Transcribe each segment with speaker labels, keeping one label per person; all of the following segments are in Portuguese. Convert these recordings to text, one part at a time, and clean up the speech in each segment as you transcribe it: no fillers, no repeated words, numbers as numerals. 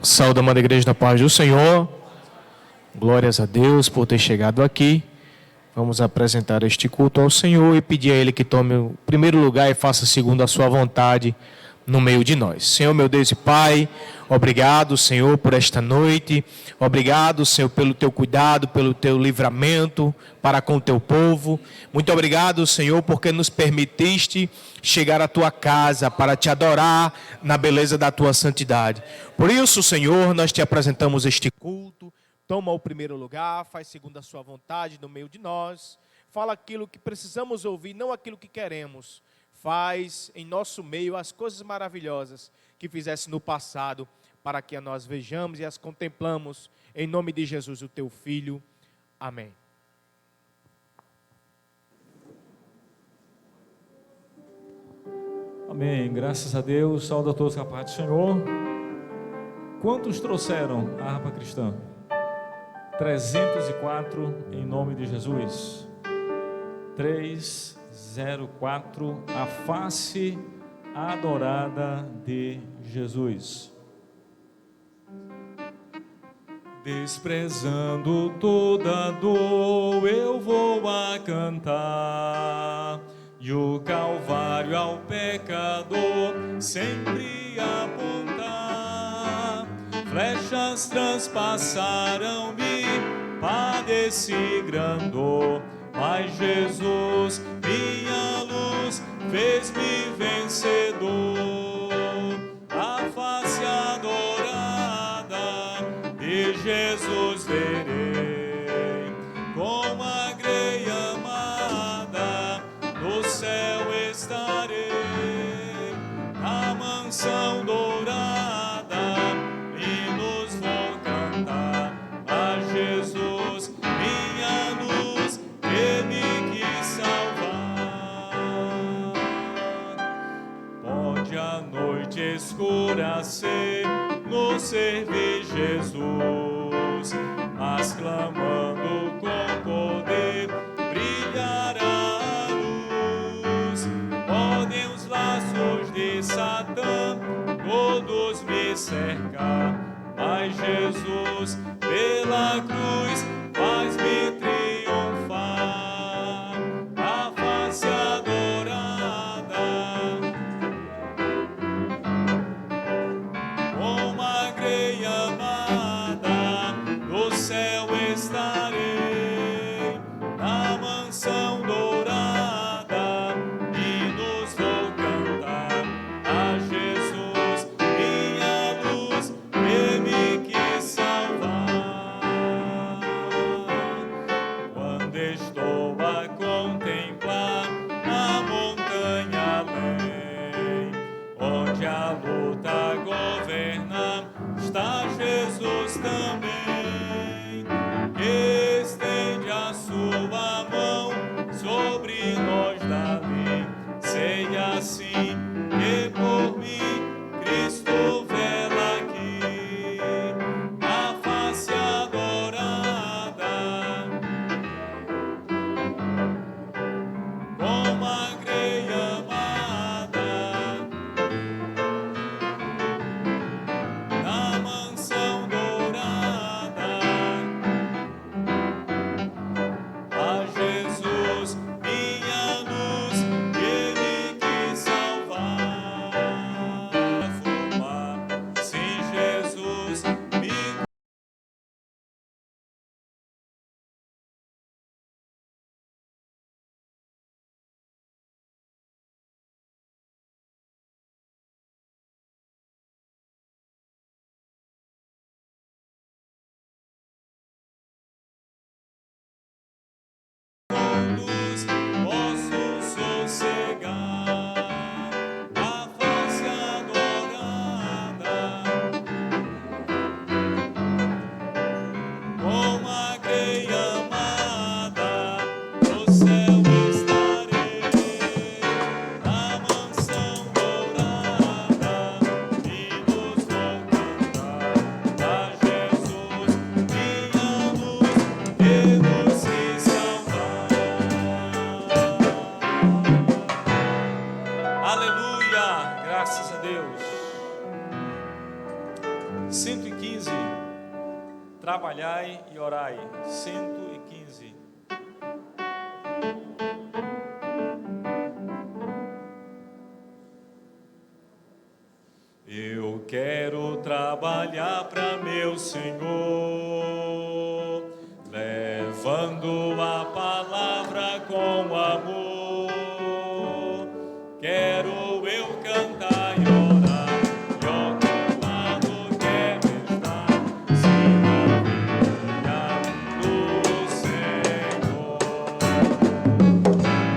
Speaker 1: Saúde, amada igreja, da paz do Senhor. Glórias a Deus por ter chegado aqui. Vamos apresentar este culto ao Senhor e pedir a Ele que tome o primeiro lugar e faça segundo a sua vontade no meio de nós. Senhor, meu Deus e Pai, obrigado, Senhor, por esta noite. Obrigado, Senhor, pelo teu cuidado, pelo teu livramento para com o teu povo. Muito obrigado, Senhor, porque nos permitiste chegar à tua casa para te adorar na beleza da tua santidade. Por isso, Senhor, nós te apresentamos este culto. Toma o primeiro lugar, faz segundo a sua vontade no meio de nós. Fala aquilo que precisamos ouvir, não aquilo que queremos. Faz em nosso meio as coisas maravilhosas que fizesse no passado, para que nós vejamos e as contemplamos. Em nome de Jesus, o teu Filho. Amém.
Speaker 2: Amém. Graças a Deus. Saúde a todos com a paz do Senhor. Quantos trouxeram a harpa cristã? 304 em nome de Jesus. 304, a face adorada de Jesus. Desprezando toda dor, eu vou a cantar, e o Calvário ao pecador sempre apontar. Flechas transpassaram-me, padeci grandor, mas Jesus, minha luz, fez-me vencedor. A face adorada de Jesus verei, com a grei amada, no céu estarei, na mansão dourada, hinos vou cantar a Jesus, minha luz, que me quis salvar. Pode a noite escura ser, no servir Jesus, mas clamando com poder, brilhará a luz. Podem os laços de Satã todos me cercar, mas Jesus pela cruz faz-me triunfar. A face adorada, com a grei amada, no céu estarei, na mansão dourada, hinos vou cantar a Jesus, minha luz, que me quis salvar. Quando estou a contemplar a montanha além, onde a luta governa, está Jesus também. Estende a sua mão sobre nós dali, sei assim que por mim Cristo vela aqui. A face adorada, como a grei amada, na mansão dourada, 115. Trabalhai e orai. 115. Eu quero trabalhar para meu Senhor, levando a palavra com amor. Quero eu cantar e orar, e ocupado quero estar, sim, na vinha do Senhor.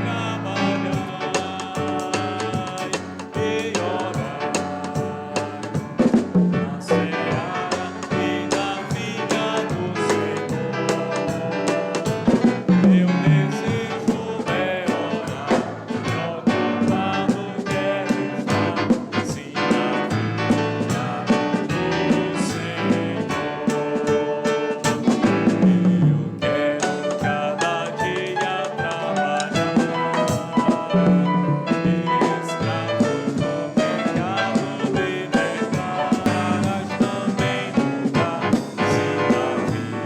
Speaker 2: Trabalhai e orai na seara e na vinha do Senhor. Meu desejo é orar, ocupado quero estar, sim, na vinha do Senhor. Eu quero cada dia trabalhar, escravo do pecado, libertar, mas também lutar, sim, na vida.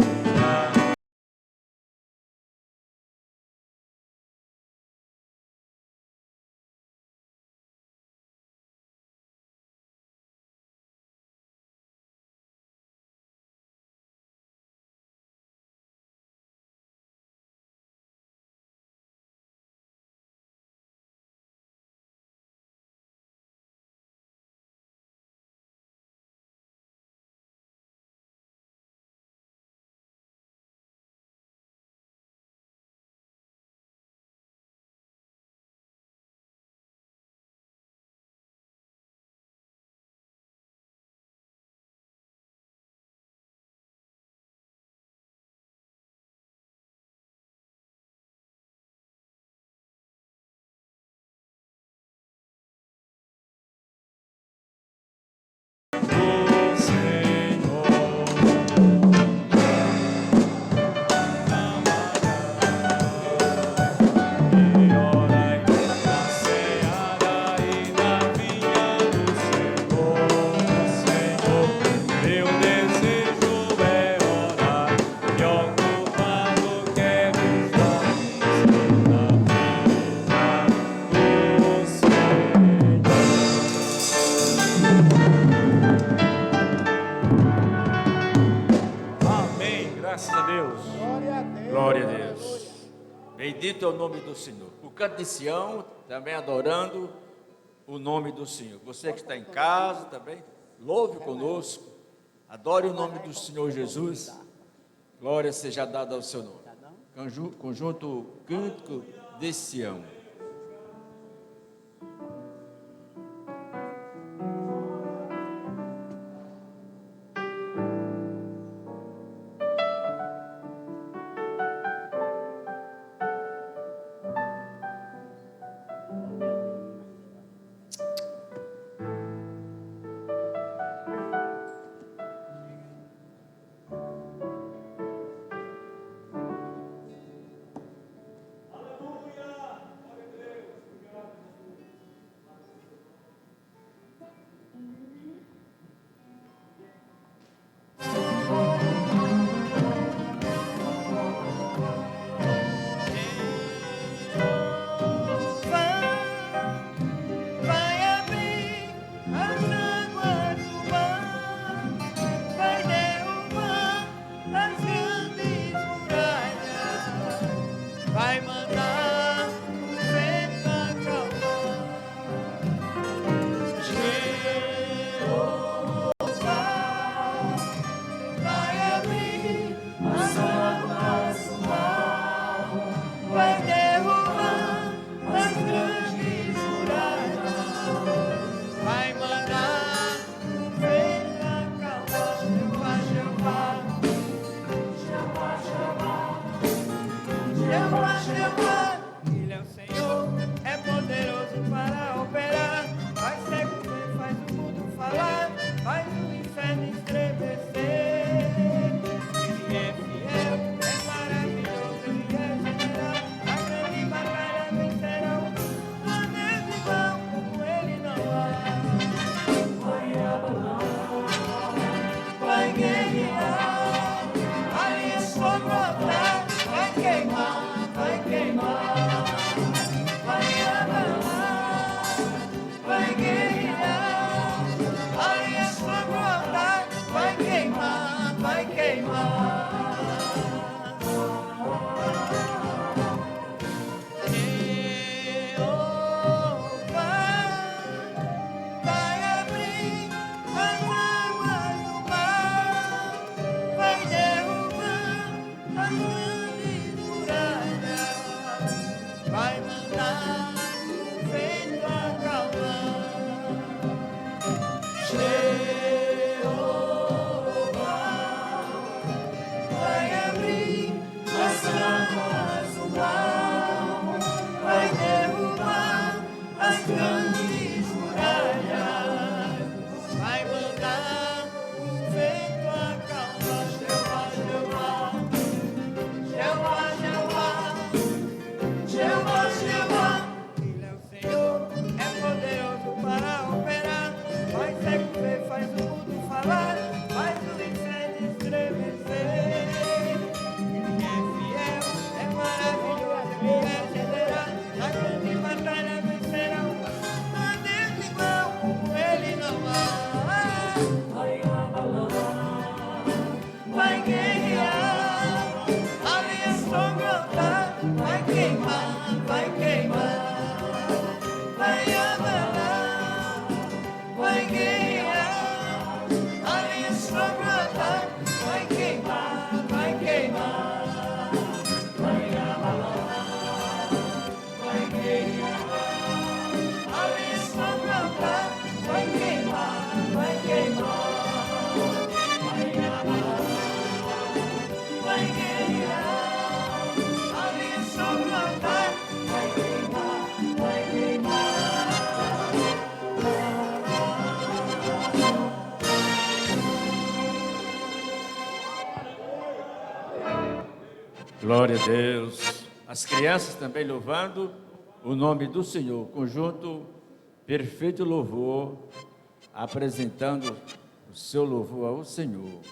Speaker 2: Do Senhor, e orai na seara e na vinha do Senhor. Meu desejo é orar, e ocupado quero estar, sim, na vinha do Senhor. Amém, graças a Deus.
Speaker 3: Glória a Deus. Bendito é o nome do Senhor. O canto de Sião, também adorando o nome do Senhor. Você que está em casa também, louve conosco. Adore o nome do Senhor Jesus. Glória seja dada ao seu nome. Conjunto Cântico de Sião.
Speaker 4: entrar, o vento acalma. Jeová, Jeová, Jeová, Jeová, Jeová. Ele é o Senhor, é poderoso para operar. Faz cego ver, faz o mundo falar, faz o incêndio estremecer. Ele é fiel, é maravilhoso, ele é generoso. Na grande batalha vencerá. A Deus igual como ele não há. Vai guerrear, aliança brotar, vai queimar, vai queimar, vai abalar, vai guerrear, aliança brotar, vai queimar, vai queimar, vai abalar, vai guerrear, aliança brotar, vai queimar, vai queimar. Vai guerrear, aliança brotar, vai queimar, vai queimar.
Speaker 3: Glória a Deus. As crianças também louvando o nome do Senhor. Conjunto perfeito louvor, apresentando o seu louvor ao Senhor.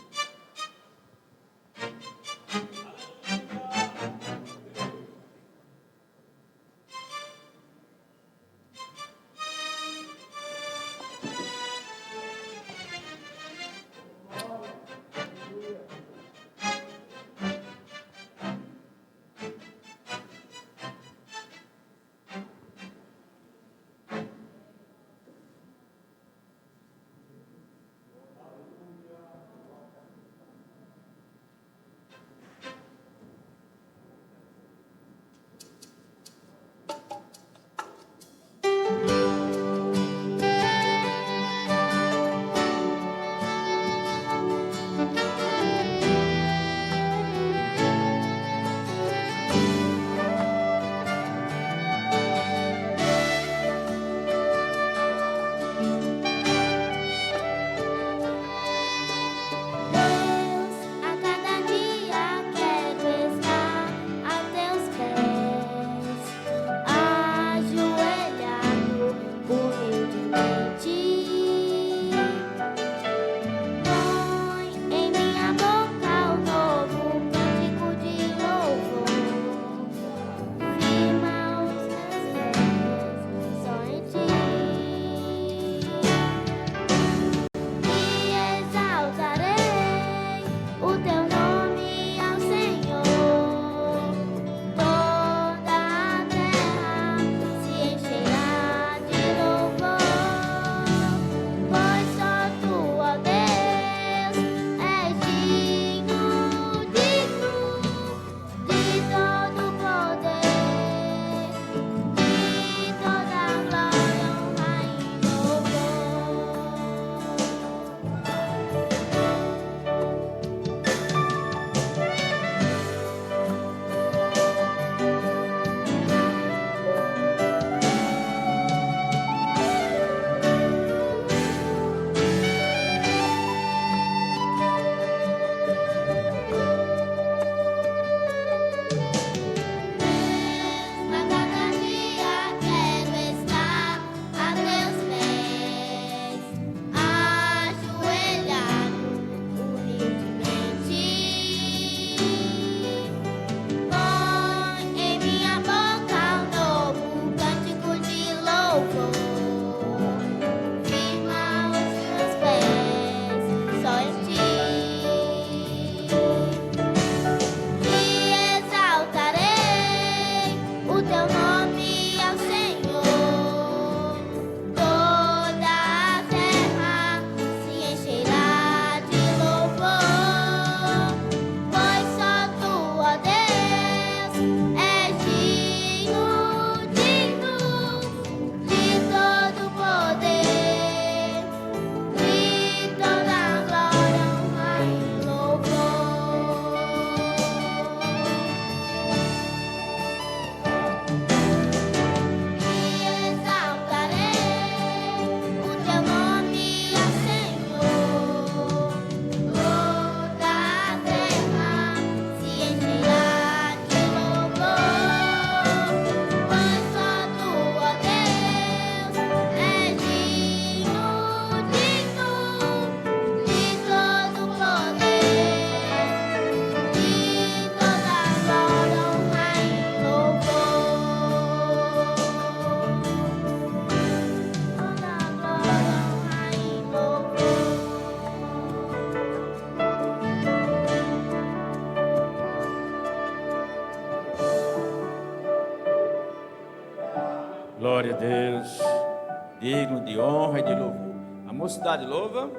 Speaker 3: Mocidade louva.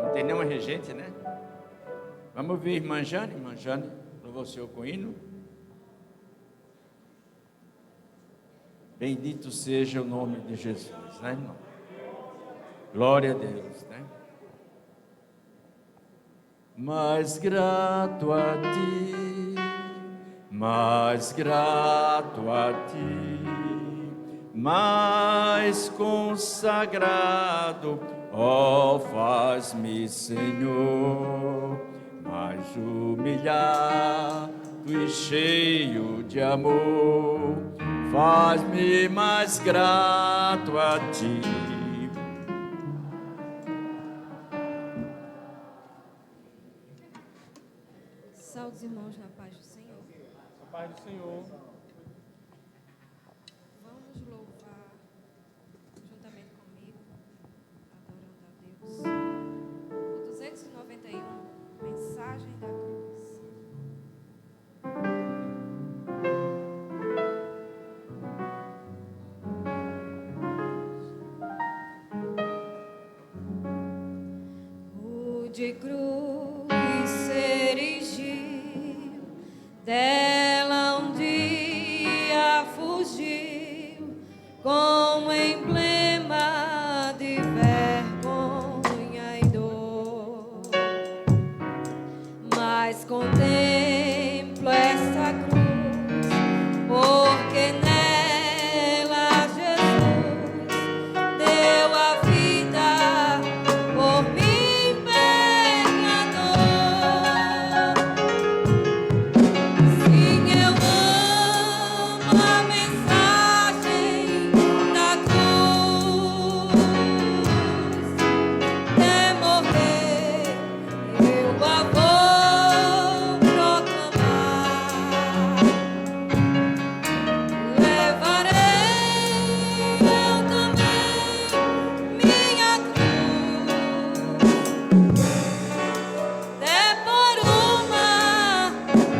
Speaker 3: Não tem nenhuma regente, né? Vamos ouvir irmã Jane. Irmã Jane, louva o Senhor com hino. Bendito seja o nome de Jesus, né, irmão? Glória a Deus, né? Mais grato a ti, mais grato a ti, mais consagrado, ó, faz-me, Senhor, mais humilhado e cheio de amor, faz-me mais grato a ti.
Speaker 5: Saúde, irmãos, na paz do Senhor.
Speaker 2: A paz do Senhor.
Speaker 5: Vamos louvar juntamente comigo, adorando a Deus. O 291, Mensagem da Cruz. O de cruz se erigiu, dela um dia fugiu, como emblema de vergonha e dor. Mas contemplo essa cruz, porque nela Jesus deu a vida por mim, pecador. Sim, eu amo a mensagem da cruz. Até morrer eu a vou proclamar. Levarei eu também minha cruz, até por uma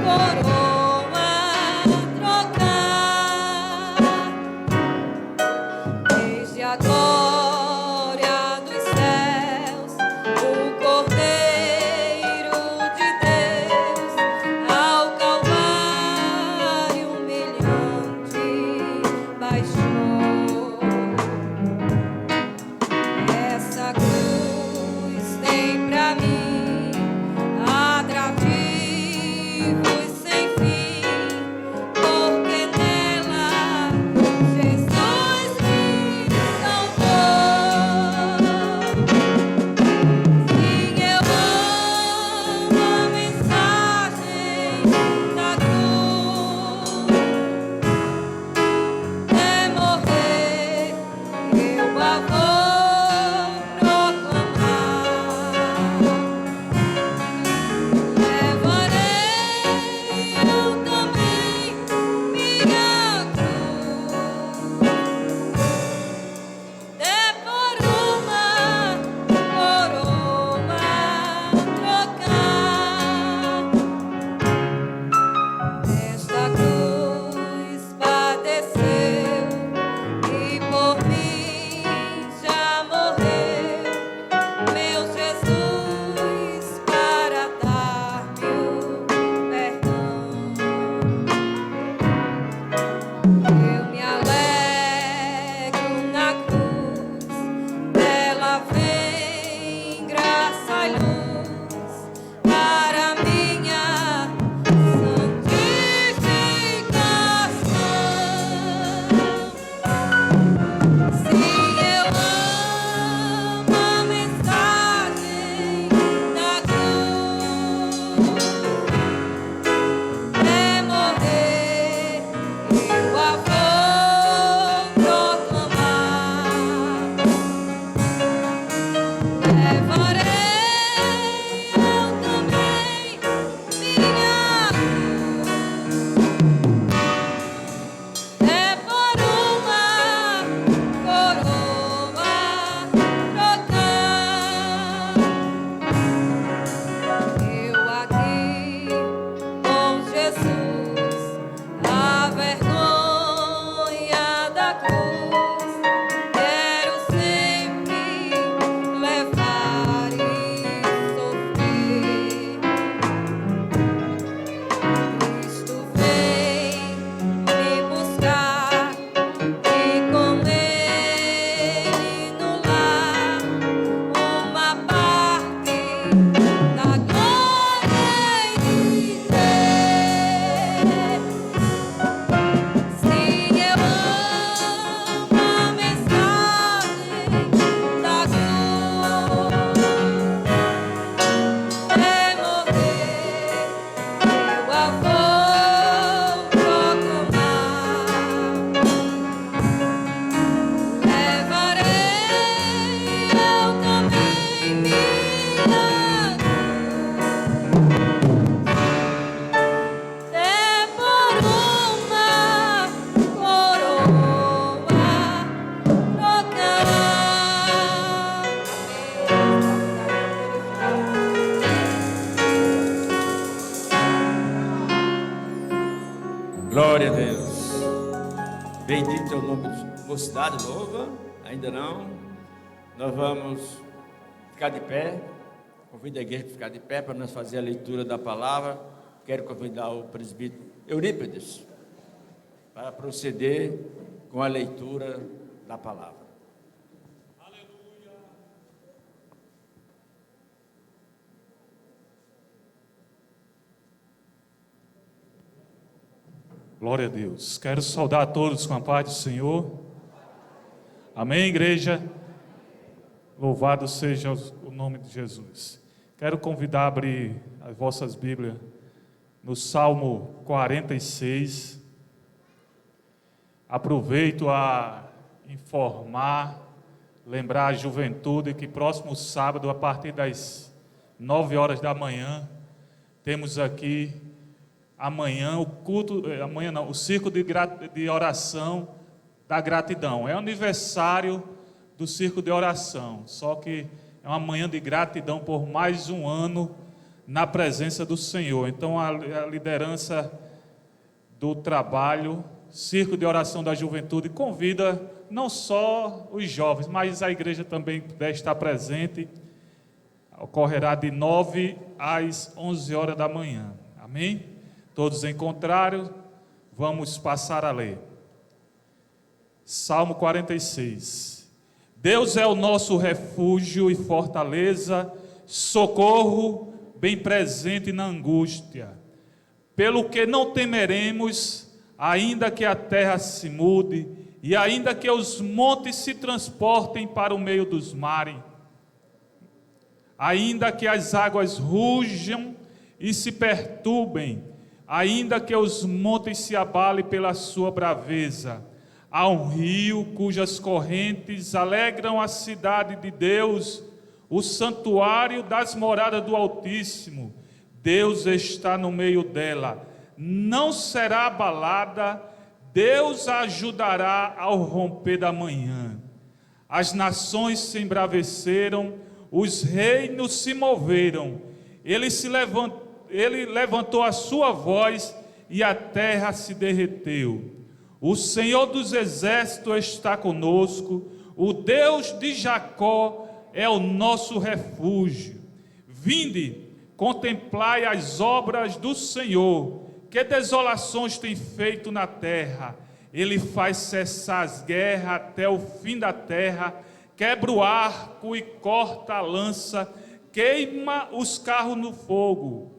Speaker 5: coroa trocar. Desde a glória dos céus, o Cordeiro de Deus, ao Calvário humilhante baixou. Essa cruz tem pra mim atrativos sem fim, porque nela Jesus me salvou. Sim, eu amo a mensagem da cruz. Até morrer eu a vou proclamar.
Speaker 3: Glória a Deus. Bendito é o nome de Mocidade Nova. Ainda não. Nós vamos ficar de pé. Convido a igreja para ficar de pé para nós fazer a leitura da palavra. Quero convidar o presbítero Eurípides para proceder com a leitura da palavra.
Speaker 2: Glória a Deus. Quero saudar a todos com a paz do Senhor. Amém, igreja? Louvado seja o nome de Jesus. Quero convidar a abrir as vossas Bíblias no Salmo 46. Aproveito a informar, lembrar a juventude que próximo sábado, a partir das 9 horas da manhã, temos aqui amanhã o circo de oração da gratidão. É o aniversário do circo de oração, só que é uma manhã de gratidão por mais um ano na presença do Senhor. Então a liderança do trabalho, circo de oração da juventude, convida não só os jovens, mas a igreja também deve estar presente. Ocorrerá de 9 às 11 horas da manhã. Amém? Todos encontraram? Vamos passar a ler. Salmo 46. Deus é o nosso refúgio e fortaleza, socorro bem presente na angústia. Pelo que não temeremos, ainda que a terra se mude, e ainda que os montes se transportem para o meio dos mares, ainda que as águas rujam e se perturbem, ainda que os montes se abalem pela sua braveza. Há um rio cujas correntes alegram a cidade de Deus, o santuário das moradas do Altíssimo. Deus está no meio dela, não será abalada. Deus a ajudará ao romper da manhã. As nações se embraveceram, os reinos se moveram. Ele levantou a sua voz e a terra se derreteu. O Senhor dos exércitos está conosco, o Deus de Jacó é o nosso refúgio. Vinde, contemplai as obras do Senhor, que desolações tem feito na terra. Ele faz cessar as guerras até o fim da terra, quebra o arco e corta a lança, queima os carros no fogo.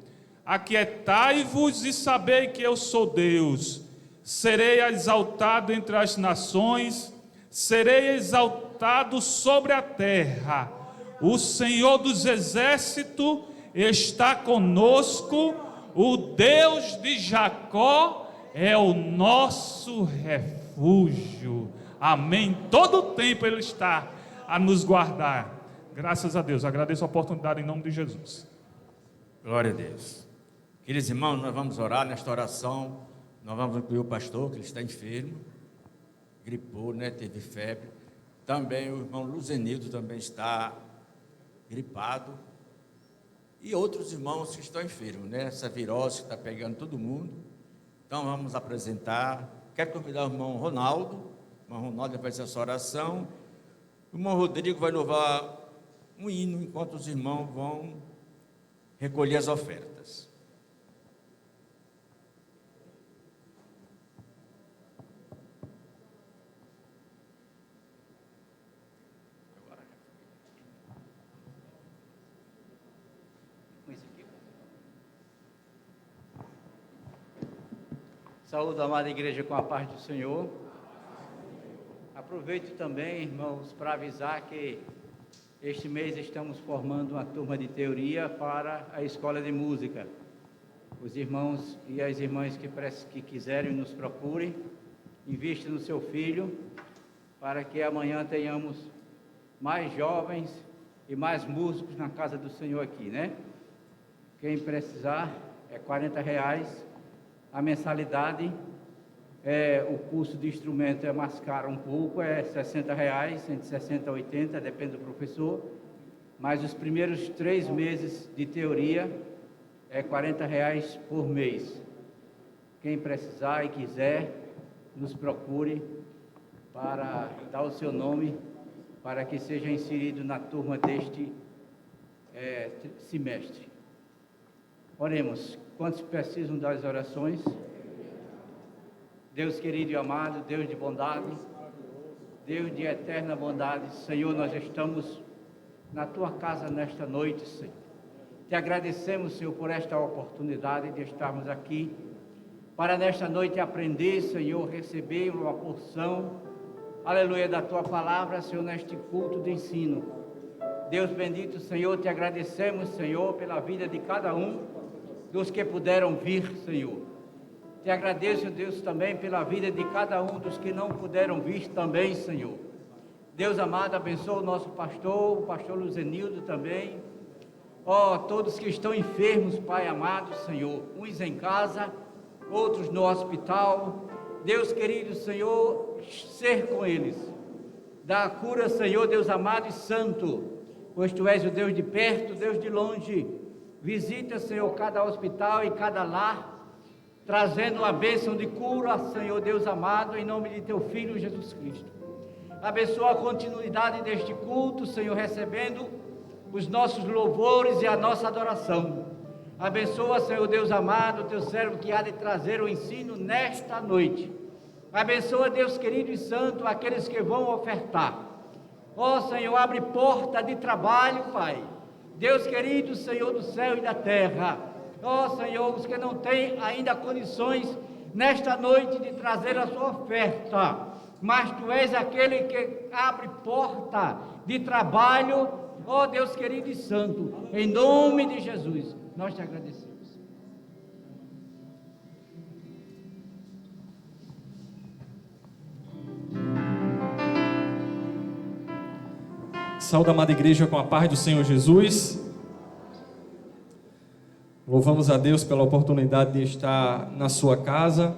Speaker 2: Aquietai-vos e sabei que eu sou Deus. Serei exaltado entre as nações, serei exaltado sobre a terra. O Senhor dos exércitos está conosco, o Deus de Jacó é o nosso refúgio. Amém. Todo o tempo Ele está a nos guardar. Graças a Deus. Agradeço a oportunidade em nome de Jesus.
Speaker 3: Glória a Deus. Queridos irmãos, nós vamos orar nesta oração. Nós vamos incluir o pastor, que ele está enfermo, gripou, teve febre. Também o irmão Luzenildo também está gripado. E outros irmãos que estão enfermos, essa virose que está pegando todo mundo. Então vamos apresentar. Quero convidar o irmão Ronaldo. O irmão Ronaldo vai fazer essa oração. O irmão Rodrigo vai louvar um hino enquanto os irmãos vão recolher as ofertas.
Speaker 6: Saúde, amada igreja, com a paz do Senhor. Aproveito também, irmãos, para avisar que este mês estamos formando uma turma de teoria para a escola de música. Os irmãos e as irmãs que quiserem nos procurem, invistam no seu filho, para que amanhã tenhamos mais jovens e mais músicos na casa do Senhor aqui, Quem precisar, é R$40 a mensalidade. O curso de instrumento é mais caro um pouco, é R$60, entre 60 e 80, depende do professor. Mas os primeiros 3 meses de teoria é R$40 por mês. quem precisar e quiser, nos procure para dar o seu nome, para que seja inserido na turma deste semestre. Oremos. Quantos precisam das orações? Deus querido e amado, Deus de bondade, Deus de eterna bondade, Senhor, nós estamos na Tua casa nesta noite, Senhor. Te agradecemos, Senhor, por esta oportunidade de estarmos aqui, para nesta noite aprender, Senhor, receber uma porção, aleluia, da Tua palavra, Senhor, neste culto de ensino. Deus bendito, Senhor, te agradecemos, Senhor, pela vida de cada um dos que puderam vir, Senhor. Te agradeço, Deus, também pela vida de cada um dos que não puderam vir também, Senhor. Deus amado, abençoa o nosso pastor, o pastor Luzenildo também. Todos que estão enfermos, Pai amado, Senhor, uns em casa, outros no hospital. Deus querido, Senhor, ser com eles. Dá a cura, Senhor, Deus amado e santo, pois Tu és o Deus de perto, Deus de longe. Visita, Senhor, cada hospital e cada lar, trazendo a bênção de cura, Senhor Deus amado, em nome de Teu Filho Jesus Cristo. Abençoa a continuidade deste culto, Senhor, recebendo os nossos louvores e a nossa adoração. Abençoa, Senhor Deus amado, Teu servo que há de trazer o ensino nesta noite. Abençoa, Deus querido e santo, aqueles que vão ofertar. Senhor, abre porta de trabalho, Pai. Deus querido, Senhor do céu e da terra. Senhor, os que não têm ainda condições nesta noite de trazer a sua oferta, mas Tu és aquele que abre porta de trabalho, Deus querido e santo, em nome de Jesus, nós Te agradecemos.
Speaker 7: Saúde, amada igreja, com a paz do Senhor Jesus. Louvamos a Deus pela oportunidade de estar na sua casa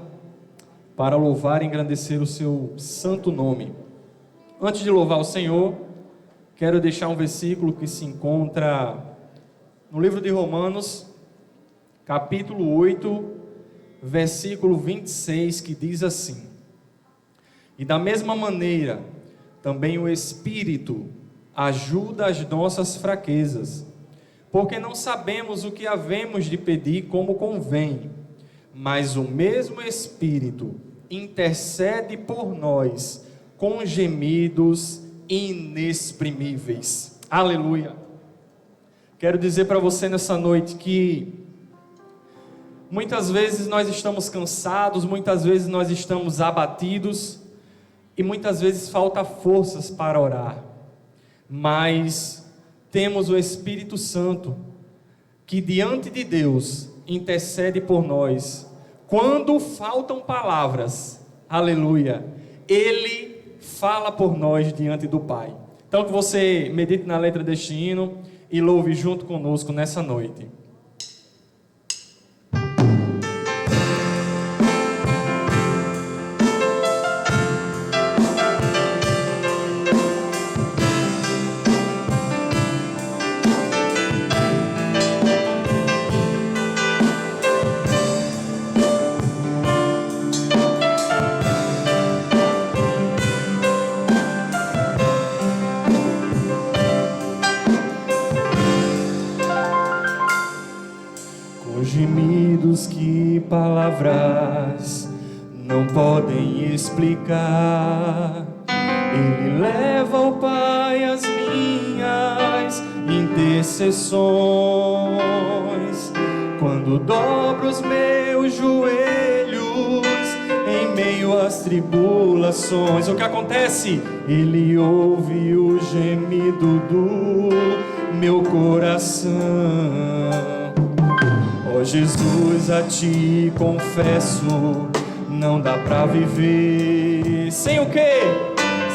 Speaker 7: para louvar e engrandecer o seu santo nome. Antes de louvar o Senhor, quero deixar um versículo que se encontra no livro de Romanos, capítulo 8, versículo 26, que diz assim: E da mesma maneira, também o Espírito ajuda as nossas fraquezas, porque não sabemos o que havemos de pedir como convém, mas o mesmo Espírito intercede por nós com gemidos inexprimíveis. Aleluia! Quero dizer para você nessa noite que muitas vezes nós estamos cansados, muitas vezes nós estamos abatidos e muitas vezes falta forças para orar, mas temos o Espírito Santo, que diante de Deus intercede por nós. Quando faltam palavras, aleluia, Ele fala por nós diante do Pai. Então que você medite na letra deste hino e louve junto conosco nessa noite. Que palavras não podem explicar, Ele leva ao Pai as minhas intercessões. Quando dobro os meus joelhos em meio às tribulações, o que acontece? Ele ouve o gemido do meu coração. Ó Jesus, a Ti confesso, não dá pra viver sem o quê?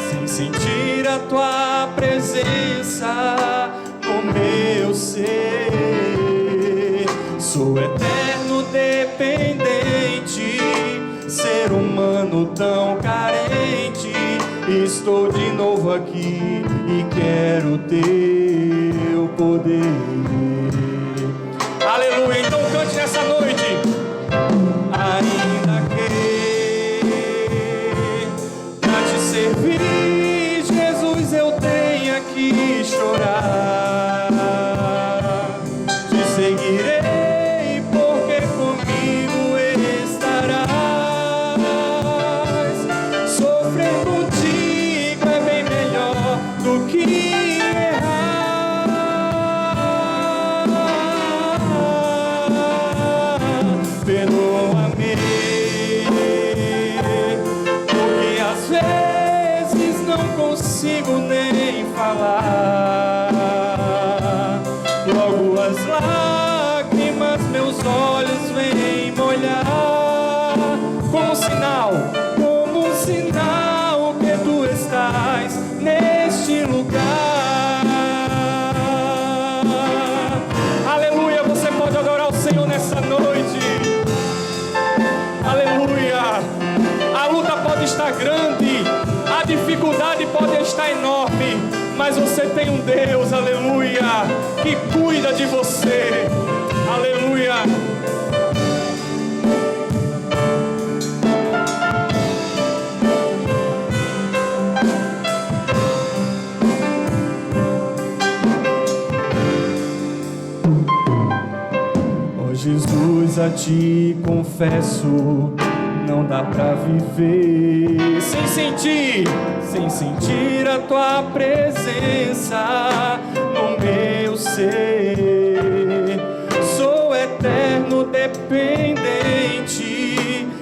Speaker 7: Sem sentir a Tua presença no meu ser. Sou eterno dependente, ser humano tão carente. Estou de novo aqui e quero Teu poder. Aleluia, então cante nessa noite. Ainda está enorme, mas você tem um Deus, aleluia, que cuida de você, aleluia. Ó Jesus, a ti confesso, não dá pra viver sem sentir a tua presença no meu ser. Sou eterno dependente,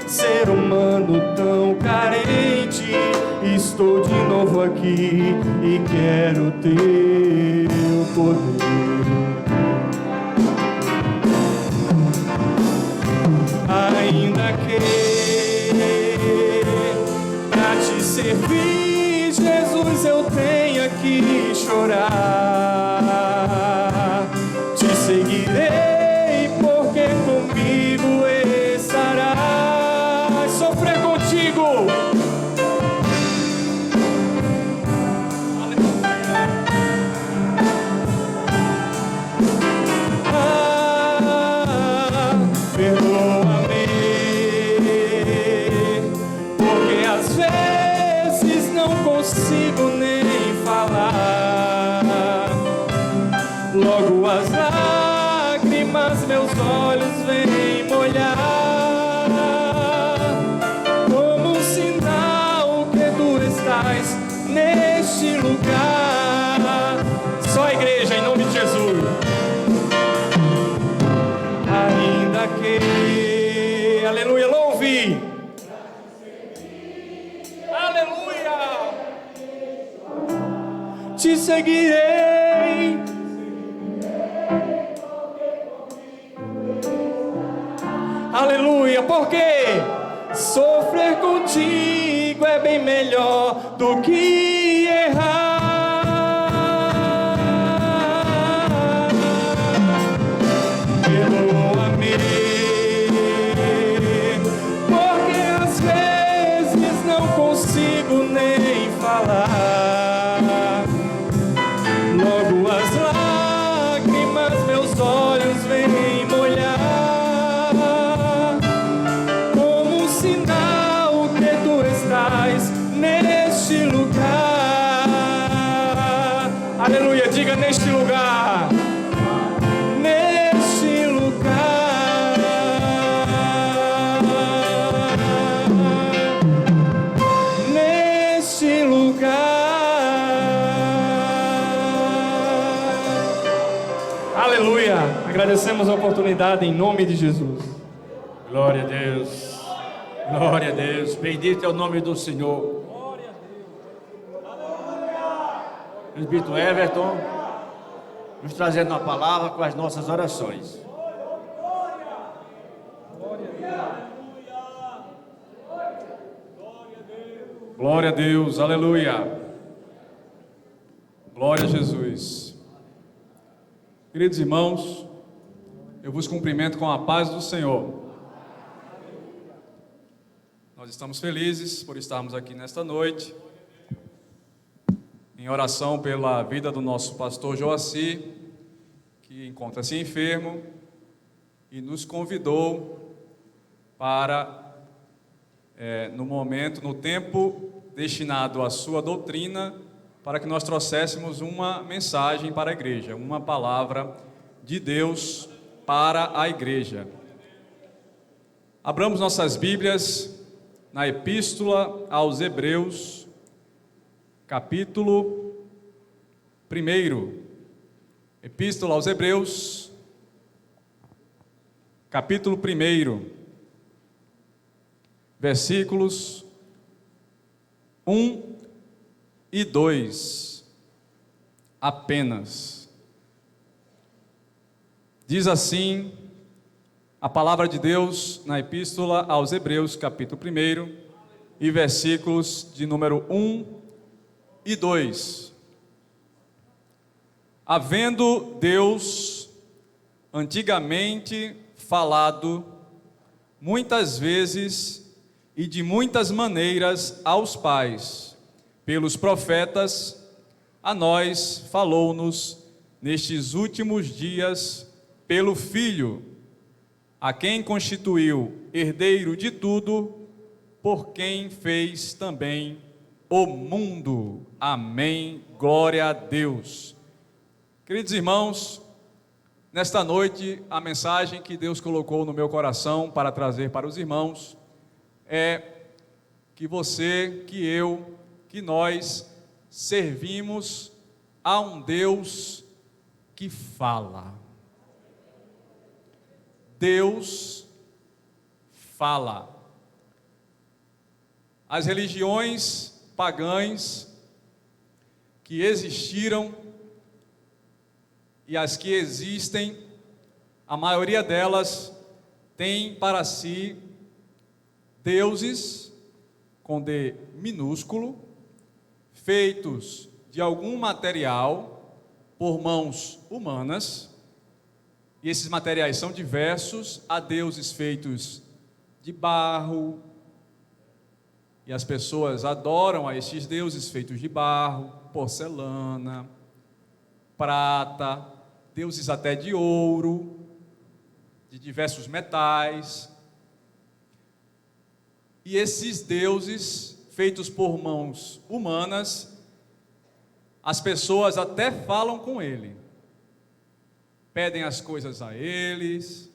Speaker 7: ser humano tão carente. Estou de novo aqui e quero teu poder. Ainda que pra te servir, Jesus, eu tenha que chorar. Te seguirei porque comigo estarás. Sofrer contigo. Perdoa-me, porque às vezes não consigo nem falar. Logo as lágrimas meus olhos vêm molhar, como um sinal que tu estás neste lugar. Só a igreja, em nome de Jesus. Ainda que, aleluia, louve, aleluia, te seguirei, aleluia, porque sofrer contigo é bem melhor do que errar. Perdoa-me, porque às vezes não consigo nem falar. Logo as lágrimas meus olhos vêm molhar, como um sinal que tu estás neste lugar. Aleluia, diga neste lugar. Neste lugar, neste lugar. Aleluia! Agradecemos a oportunidade em nome de Jesus.
Speaker 3: Glória a Deus. Glória a Deus. Bendito é o nome do Senhor. Presbítero Everton, nos trazendo a palavra com as nossas orações.
Speaker 2: Glória a Deus, aleluia. Glória a Jesus. Queridos irmãos, eu vos cumprimento com a paz do Senhor. Nós estamos felizes por estarmos aqui nesta noite, em oração pela vida do nosso pastor Joaci, que encontra-se enfermo e nos convidou para, no tempo destinado à sua doutrina, para que nós trouxéssemos uma mensagem para a igreja, uma palavra de Deus para a igreja. Abramos nossas Bíblias na Epístola aos Hebreus, capítulo 1. Epístola aos Hebreus, capítulo 1, versículos 1 e 2, apenas. Diz assim a palavra de Deus na Epístola aos Hebreus, capítulo 1, e versículos de número 1 e 2. Havendo Deus antigamente falado muitas vezes e de muitas maneiras aos pais,
Speaker 8: pelos profetas, a nós falou-nos nestes últimos dias pelo Filho, a quem constituiu herdeiro de tudo, por quem fez também o mundo. Amém. Glória a Deus. Queridos irmãos, nesta noite, a mensagem que Deus colocou no meu coração para trazer para os irmãos é que você, que eu, que nós servimos a um Deus que fala. Deus fala. As religiões pagãs que existiram e as que existem, a maioria delas tem para si deuses com D minúsculo, feitos de algum material por mãos humanas, e esses materiais são diversos. Há deuses feitos de barro, e as pessoas adoram a estes deuses feitos de barro, porcelana, prata, deuses até de ouro, de diversos metais. E esses deuses feitos por mãos humanas, as pessoas até falam com ele, pedem as coisas a eles,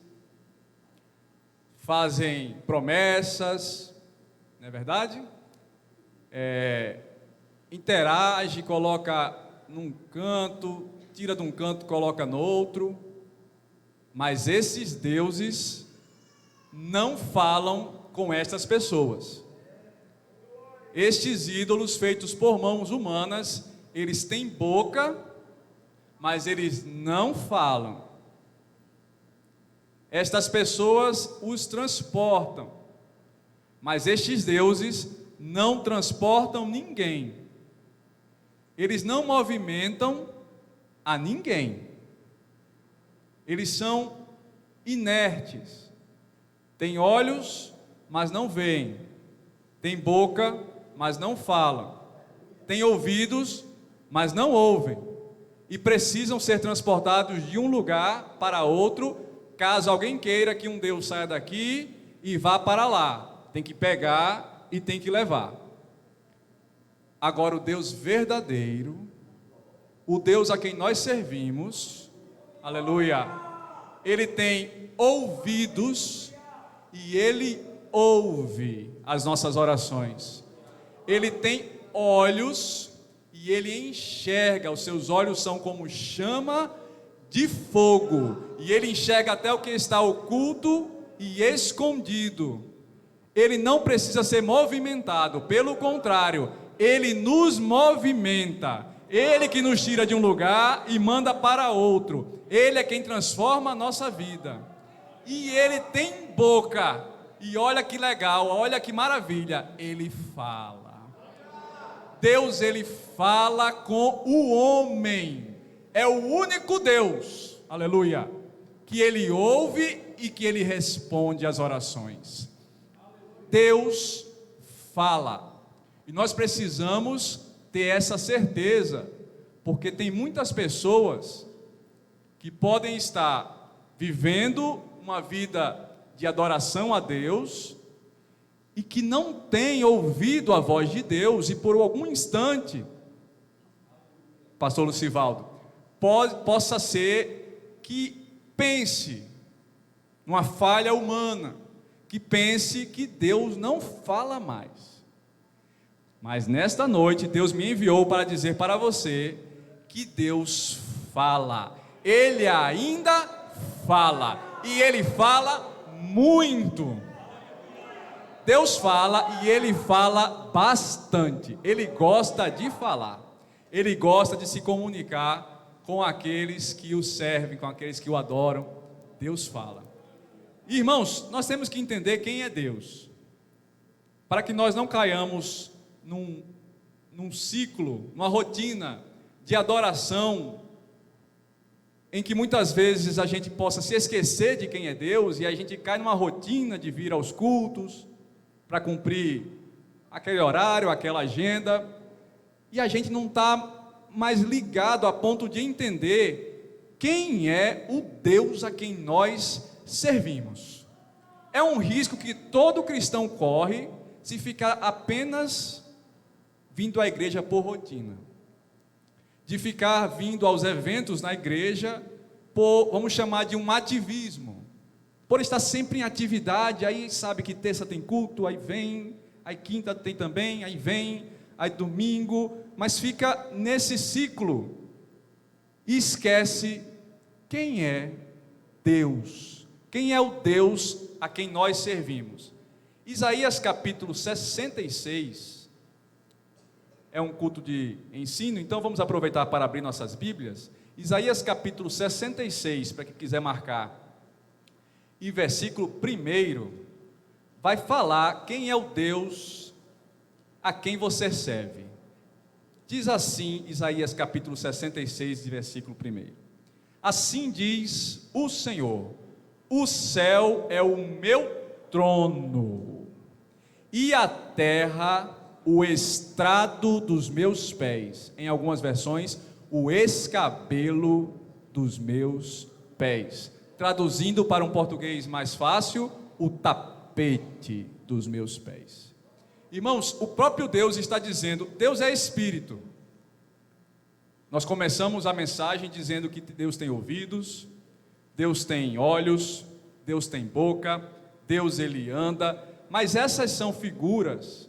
Speaker 8: fazem promessas, não é verdade? Interage, coloca num canto, tira de um canto, coloca no outro. Mas esses deuses não falam com estas pessoas. Estes ídolos feitos por mãos humanas, eles têm boca, mas eles não falam. Estas pessoas os transportam, mas estes deuses não transportam ninguém. Eles não movimentam a ninguém. Eles são inertes. Têm olhos, mas não veem. Têm boca, mas não falam. Têm ouvidos, mas não ouvem. E precisam ser transportados de um lugar para outro, caso alguém queira que um Deus saia daqui e vá para lá. Tem que pegar e tem que levar. Agora, o Deus verdadeiro, o Deus a quem nós servimos, aleluia, ele tem ouvidos e ele ouve as nossas orações. Ele tem olhos e ele enxerga. Os seus olhos são como chama de fogo, e ele enxerga até o que está oculto e escondido. Ele não precisa ser movimentado, pelo contrário, ele nos movimenta. Ele que nos tira de um lugar e manda para outro. Ele é quem transforma a nossa vida. E ele tem boca. E olha que legal, olha que maravilha, ele fala. Deus, ele fala com o homem. É o único Deus, aleluia, que ele ouve e que ele responde às orações. Deus fala. E nós precisamos ter essa certeza, porque tem muitas pessoas que podem estar vivendo uma vida de adoração a Deus e que não têm ouvido a voz de Deus, e por algum instante, pastor Lucivaldo, possa ser que pense numa falha humana, que pense que Deus não fala mais. Mas nesta noite Deus me enviou para dizer para você que Deus fala. Ele ainda fala, e ele fala muito. Deus fala, e ele fala bastante. Ele gosta de falar. Ele gosta de se comunicar com aqueles que o servem, com aqueles que o adoram. Deus fala. Irmãos, nós temos que entender quem é Deus, para que nós não caiamos num ciclo, numa rotina de adoração, em que muitas vezes a gente possa se esquecer de quem é Deus, e a gente cai numa rotina de vir aos cultos, para cumprir aquele horário, aquela agenda, e a gente não está mais ligado a ponto de entender quem é o Deus a quem nós servimos. É um risco que todo cristão corre se ficar apenas vindo à igreja por rotina, de ficar vindo aos eventos na igreja por, vamos chamar de um ativismo, por estar sempre em atividade. Aí sabe que terça tem culto, aí vem, aí quinta tem também, aí vem, aí domingo, mas fica nesse ciclo e esquece quem é Deus, quem é o Deus a quem nós servimos. Isaías capítulo 66 é um culto de ensino, então vamos aproveitar para abrir nossas Bíblias. Isaías capítulo 66, para quem quiser marcar, e versículo 1, vai falar quem é o Deus a quem você serve. Diz assim, Isaías capítulo 66, versículo 1: Assim diz o Senhor: o céu é o meu trono, e a terra o estrado dos meus pés. Em algumas versões, o escabelo dos meus pés. Traduzindo para um português mais fácil, o tapete dos meus pés. Irmãos, o próprio Deus está dizendo, Deus é espírito. Nós começamos a mensagem dizendo que Deus tem ouvidos, Deus tem olhos, Deus tem boca, Deus ele anda, mas essas são figuras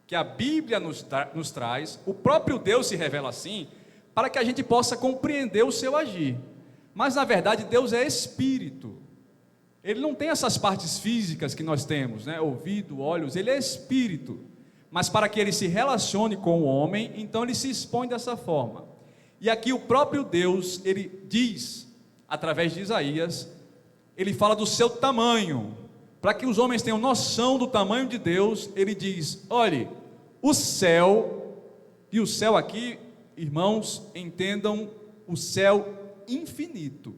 Speaker 8: que a Bíblia nos traz. O próprio Deus se revela assim, para que a gente possa compreender o seu agir. Mas na verdade Deus é espírito. Ele não tem essas partes físicas que nós temos, né? Ouvido, olhos, ele é espírito. Mas para que ele se relacione com o homem, então ele se expõe dessa forma. E aqui o próprio Deus, ele diz, através de Isaías, ele fala do seu tamanho. Para que os homens tenham noção do tamanho de Deus, ele diz: olhe, o céu, e o céu aqui, irmãos, entendam o céu infinito.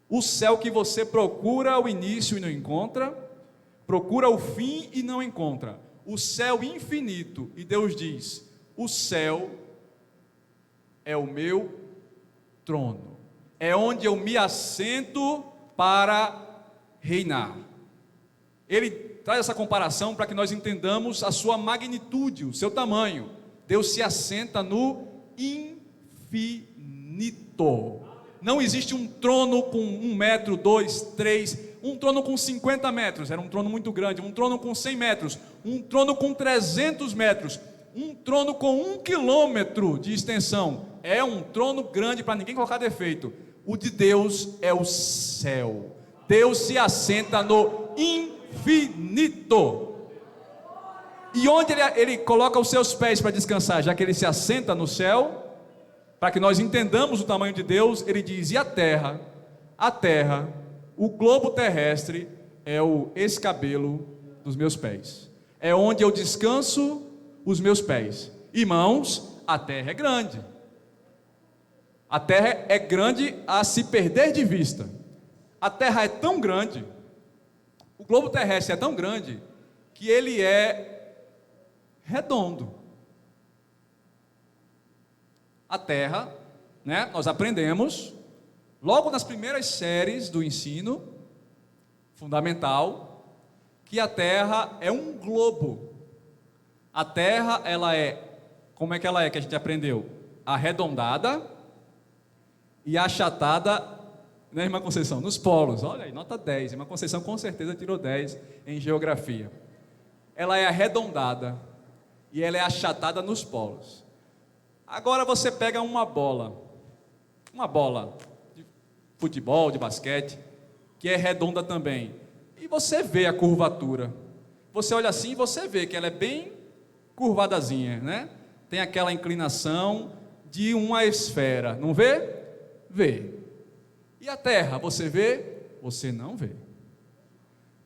Speaker 8: O céu que você procura o início e não encontra, procura o fim e não encontra. O céu infinito. E Deus diz: o céu é o meu trono, é onde eu me assento para reinar. Ele traz essa comparação para que nós entendamos a sua magnitude, o seu tamanho. Deus se assenta no infinito. Não existe um trono com 1 metro, 2, 3, um trono com 50 metros, era um trono muito grande, um trono com 100 metros, um trono com 300 metros, um trono com 1 quilômetro de extensão. É um trono grande para ninguém colocar defeito. O de Deus é o céu. Deus se assenta no infinito. E onde ele coloca os seus pés para descansar, já que ele se assenta no céu, para que nós entendamos o tamanho de Deus, ele diz: e a terra, o globo terrestre é o escabelo dos meus pés, é onde eu descanso os meus pés. Irmãos, a terra é grande. A terra é grande a se perder de vista. A terra é tão grande, o globo terrestre é tão grande, que ele é redondo. A terra, né, nós aprendemos, logo nas primeiras séries do ensino fundamental, que a terra é um globo. A terra, ela é, como é que ela é, que a gente aprendeu? Arredondada e achatada, né, irmã Conceição? Nos polos. Olha aí, nota 10. Irmã Conceição com certeza tirou 10 em geografia. Ela é arredondada e ela é achatada nos polos. Agora você pega uma bola de futebol, de basquete, que é redonda também, e você vê a curvatura. Você olha assim e você vê que ela é bem curvadazinha, né? Tem aquela inclinação de uma esfera, não vê? Vê. E a terra, você vê? Você não vê.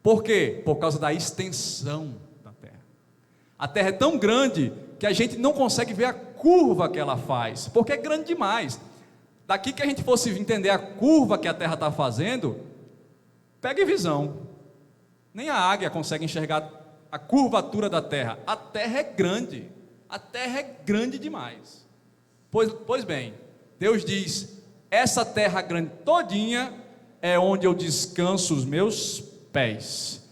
Speaker 8: Por quê? Por causa da extensão da terra. A terra é tão grande que a gente não consegue ver a curva que ela faz, porque é grande demais. Daqui que a gente fosse entender a curva que a terra está fazendo, pegue visão. Nem a águia consegue enxergar a curvatura da terra. A terra é grande. a terra é grande demais. Pois bem, Deus diz: essa terra grande todinha é onde eu descanso os meus pés.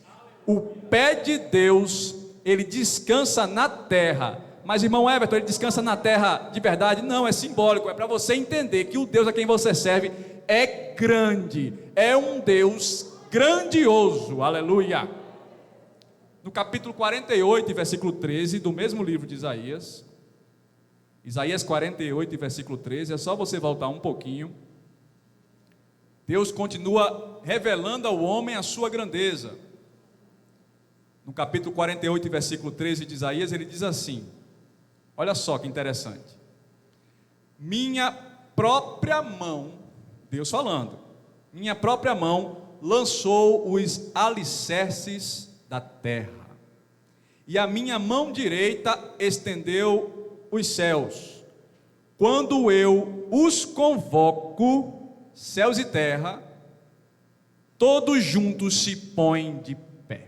Speaker 8: O pé de Deus, ele descansa na terra. Mas, irmão Everton, ele descansa na terra de verdade? Não, é simbólico, é para você entender que o Deus a quem você serve é grande, é um Deus grandioso, aleluia. No capítulo 48, versículo 13, do mesmo livro de Isaías, Isaías 48, versículo 13, é só você voltar um pouquinho. Deus continua revelando ao homem a sua grandeza. No capítulo 48, versículo 13 de Isaías, ele diz assim, olha só que interessante: minha própria mão, Deus falando, minha própria mão lançou os alicerces da terra, e a minha mão direita estendeu os céus. Quando eu os convoco, céus e terra, todos juntos se põem de pé.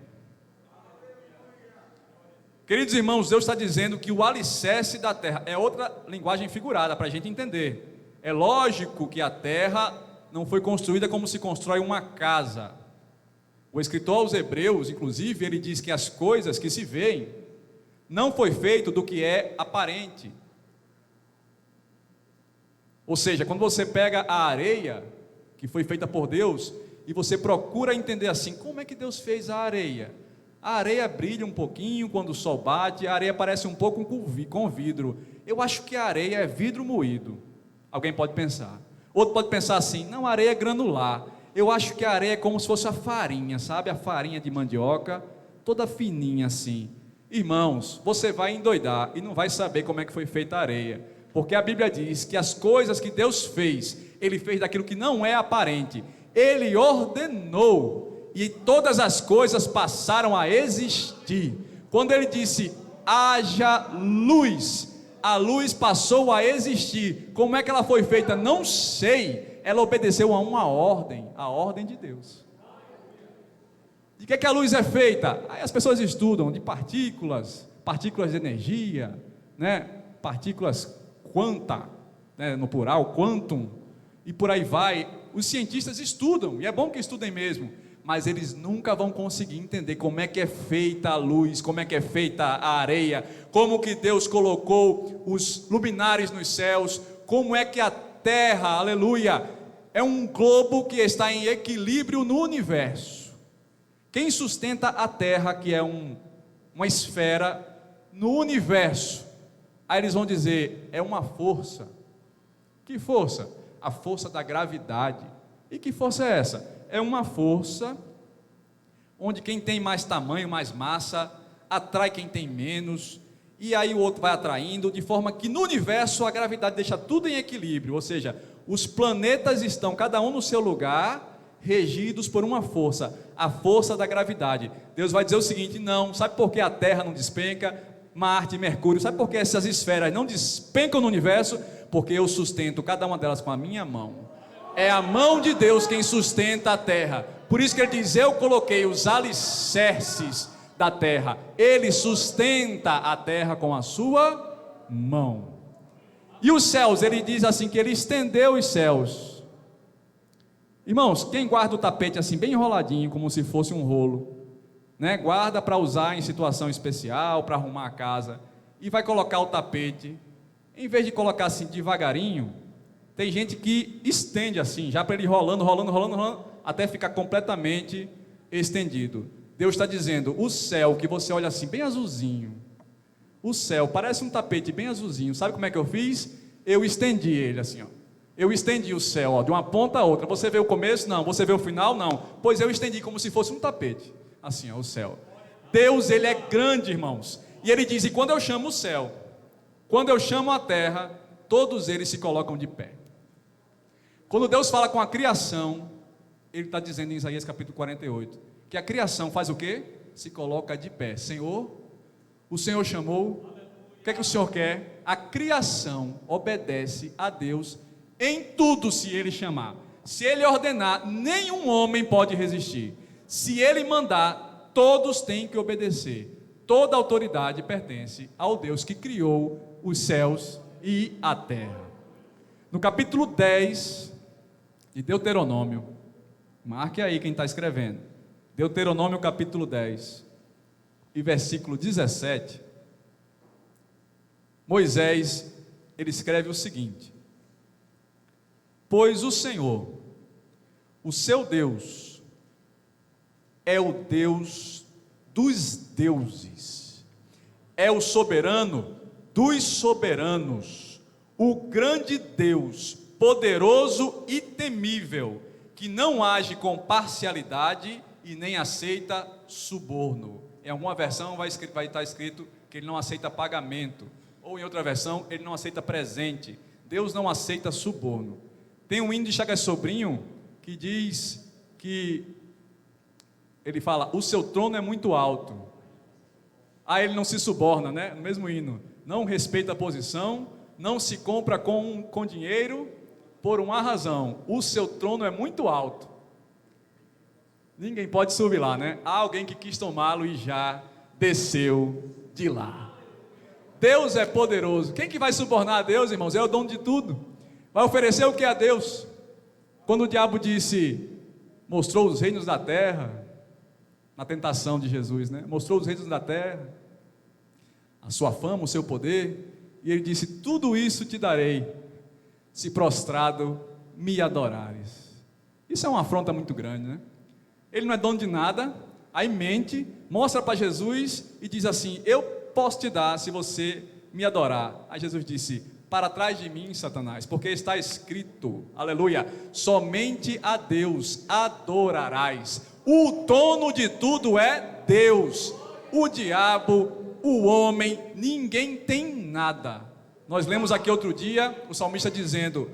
Speaker 8: Queridos irmãos, Deus está dizendo que o alicerce da terra é outra linguagem figurada para a gente entender. É lógico que a terra não foi construída como se constrói uma casa. O escritor aos Hebreus, inclusive, ele diz que as coisas que se veem não foi feito do que é aparente. Ou seja, quando você pega a areia que foi feita por Deus e você procura entender assim, como é que Deus fez a areia? A areia brilha um pouquinho quando o sol bate, a areia parece um pouco com vidro. Eu acho que a areia é vidro moído. Alguém pode pensar. Outro pode pensar assim, não, a areia é granular. Eu acho que a areia é como se fosse a farinha, sabe? A farinha de mandioca, toda fininha assim. Irmãos, você vai endoidar e não vai saber como é que foi feita a areia. Porque a Bíblia diz que as coisas que Deus fez, Ele fez daquilo que não é aparente. Ele ordenou e todas as coisas passaram a existir. Quando Ele disse, haja luz, a luz passou a existir. Como é que ela foi feita? Não sei. Ela obedeceu a uma ordem, a ordem de Deus. De que a luz é feita? Aí as pessoas estudam de partículas de energia, né? Partículas quanta, né? No plural, quantum, e por aí vai. Os cientistas estudam, e é bom que estudem mesmo, mas eles nunca vão conseguir entender como é que é feita a luz, como é que é feita a areia, como que Deus colocou os luminares nos céus, como é que a terra, aleluia, é um globo que está em equilíbrio no universo. Quem sustenta a terra, que é uma esfera no universo? Aí eles vão dizer, é uma força. Que força? A força da gravidade. E que força é essa? É uma força onde quem tem mais tamanho, mais massa, atrai quem tem menos, e aí o outro vai atraindo, de forma que no universo a gravidade deixa tudo em equilíbrio, ou seja, os planetas estão cada um no seu lugar, regidos por uma força, a força da gravidade. Deus vai dizer o seguinte, não, sabe por que a Terra não despenca? Marte, Mercúrio, sabe por que essas esferas não despencam no universo? Porque eu sustento cada uma delas com a minha mão. É a mão de Deus quem sustenta a terra. Por isso que ele diz, eu coloquei os alicerces da terra. Ele sustenta a terra com a sua mão. E os céus, ele diz assim, que ele estendeu os céus. Irmãos, quem guarda o tapete assim, bem enroladinho, como se fosse um rolo, né? Guarda para usar em situação especial, para arrumar a casa, e vai colocar o tapete, em vez de colocar assim devagarinho, tem gente que estende assim, já para ele rolando, até ficar completamente estendido. Deus está dizendo, o céu que você olha assim, bem azulzinho, o céu parece um tapete bem azulzinho, sabe como é que eu fiz? Eu estendi ele assim, ó. Eu estendi o céu, ó, de uma ponta a outra. Você vê o começo? Não. Você vê o final? Não. Pois eu estendi como se fosse um tapete, assim, ó, o céu. Deus, ele é grande, irmãos, e ele diz, e quando eu chamo o céu, quando eu chamo a terra, todos eles se colocam de pé. Quando Deus fala com a criação, Ele está dizendo em Isaías capítulo 48, que a criação faz o quê? Se coloca de pé. Senhor, o Senhor chamou, o que é que o Senhor quer? A criação obedece a Deus em tudo se Ele chamar. Se Ele ordenar, nenhum homem pode resistir. Se Ele mandar, todos têm que obedecer. toda autoridade pertence ao Deus que criou os céus e a terra. No capítulo 10 de Deuteronômio, marque aí quem está escrevendo, Deuteronômio capítulo 10 e versículo 17, Moisés, ele escreve o seguinte: pois o Senhor, o seu Deus, é o Deus dos deuses, é o soberano dos soberanos, o grande Deus, poderoso e temível, que não age com parcialidade e nem aceita suborno. Em alguma versão vai estar escrito que ele não aceita pagamento, ou em outra versão, ele não aceita presente. Deus não aceita suborno. Tem um hino de Chagas Sobrinho que diz que ele fala: o seu trono é muito alto. Ah, ele não se suborna, né? No mesmo hino. Não respeita a posição, não se compra com dinheiro, por uma razão: o seu trono é muito alto. Ninguém pode subir lá, né? Há alguém que quis tomá-lo e já desceu de lá. Deus é poderoso. Quem que vai subornar a Deus, irmãos? É o dono de tudo. Vai oferecer o que a Deus? Quando o diabo mostrou os reinos da terra, na tentação de Jesus, né? Mostrou os reinos da terra, a sua fama, o seu poder, e ele disse: tudo isso te darei, se prostrado me adorares. Isso é uma afronta muito grande, né? Ele não é dono de nada, aí mente, mostra para Jesus e diz assim: eu posso te dar se você me adorar. Aí Jesus disse: para trás de mim, Satanás, porque está escrito, aleluia, somente a Deus adorarás. O dono de tudo é Deus. O diabo, o homem, ninguém tem nada. Nós lemos aqui outro dia o salmista dizendo: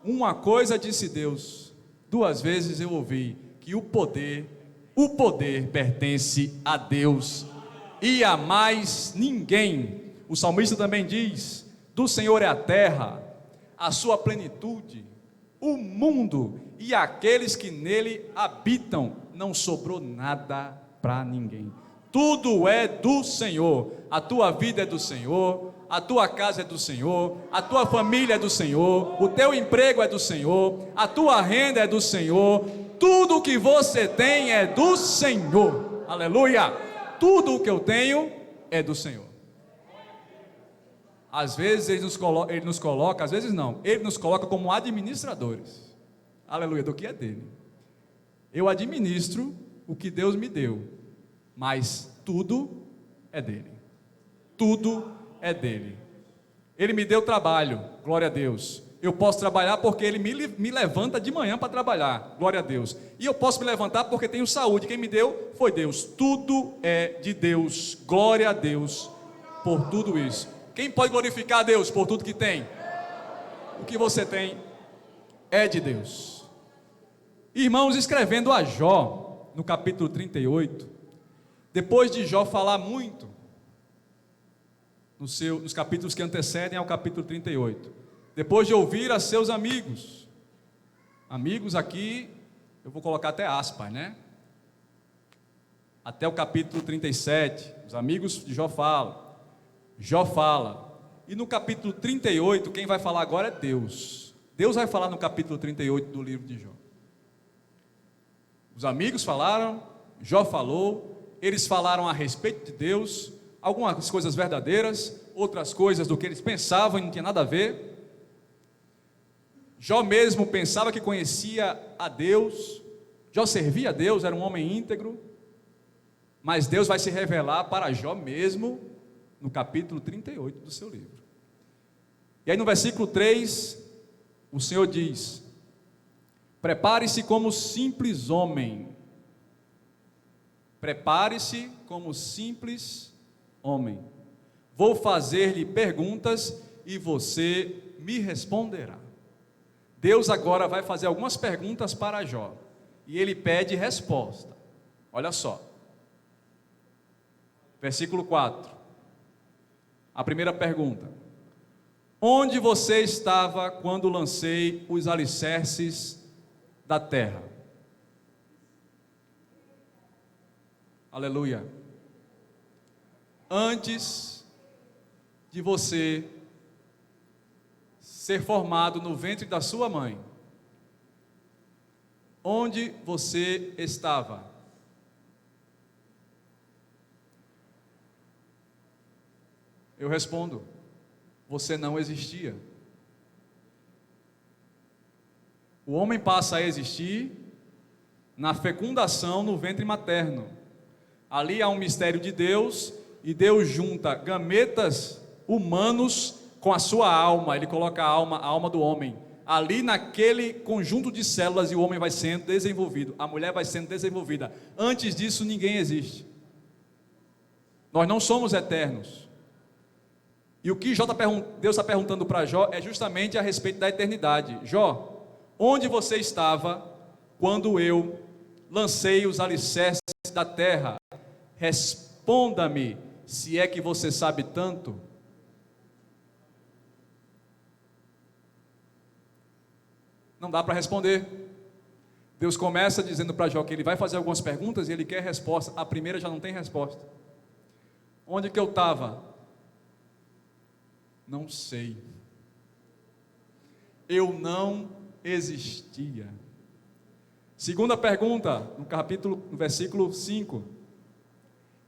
Speaker 8: uma coisa disse Deus, duas vezes eu ouvi, que o poder pertence a Deus e a mais ninguém. O salmista também diz: do Senhor é a terra, a sua plenitude, o mundo e aqueles que nele habitam. Não sobrou nada para ninguém. Tudo é do Senhor. A tua vida é do Senhor, a tua casa é do Senhor, a tua família é do Senhor, o teu emprego é do Senhor, a tua renda é do Senhor. Tudo o que você tem é do Senhor. Aleluia. Tudo o que eu tenho é do Senhor. Às vezes ele nos coloca, às vezes não, ele nos coloca como administradores, aleluia, do que é dele. Eu administro o que Deus me deu, mas tudo é dele. Tudo é dele. Ele me deu trabalho, glória a Deus. Eu posso trabalhar porque ele me levanta de manhã para trabalhar, glória a Deus. E eu posso me levantar porque tenho saúde, quem me deu foi Deus. Tudo é de Deus, glória a Deus por tudo isso. Quem pode glorificar a Deus por tudo que tem? O que você tem é de Deus. Irmãos, escrevendo a Jó, no capítulo 38, depois de Jó falar muito, nos capítulos que antecedem ao capítulo 38, depois de ouvir a seus amigos aqui, eu vou colocar até aspas, né? Até o capítulo 37, os amigos de Jó fala, e no capítulo 38, quem vai falar agora é Deus. Deus vai falar no capítulo 38 do livro de Jó. Os amigos falaram, Jó falou, eles falaram a respeito de Deus, algumas coisas verdadeiras, outras coisas do que eles pensavam e não tinha nada a ver. Jó mesmo pensava que conhecia a Deus, Jó servia a Deus, era um homem íntegro, mas Deus vai se revelar para Jó mesmo no capítulo 38 do seu livro. E aí no versículo 3, o Senhor diz: prepare-se como simples homem. Prepare-se como simples homem. Vou fazer-lhe perguntas e você me responderá. Deus agora vai fazer algumas perguntas para Jó. E ele pede resposta. Olha só. Versículo 4. A primeira pergunta: onde você estava quando lancei os alicerces da terra? Aleluia. antes de você ser formado no ventre da sua mãe, onde você estava? Eu respondo: você não existia. O homem passa a existir na fecundação no ventre materno. Ali há um mistério de Deus, e Deus junta gametas humanos com a sua alma. Ele coloca a alma do homem ali naquele conjunto de células, e o homem vai sendo desenvolvido, a mulher vai sendo desenvolvida. Antes disso ninguém existe. Nós não somos eternos. E o que Deus está perguntando para Jó é justamente a respeito da eternidade. Jó, onde você estava quando eu lancei os alicerces da terra? Responda-me, se é que você sabe tanto. Não dá para responder. Deus começa dizendo para Jó que ele vai fazer algumas perguntas e ele quer resposta. A primeira já não tem resposta. Onde que eu estava? Não sei. Eu não existia. Segunda pergunta, no versículo 5.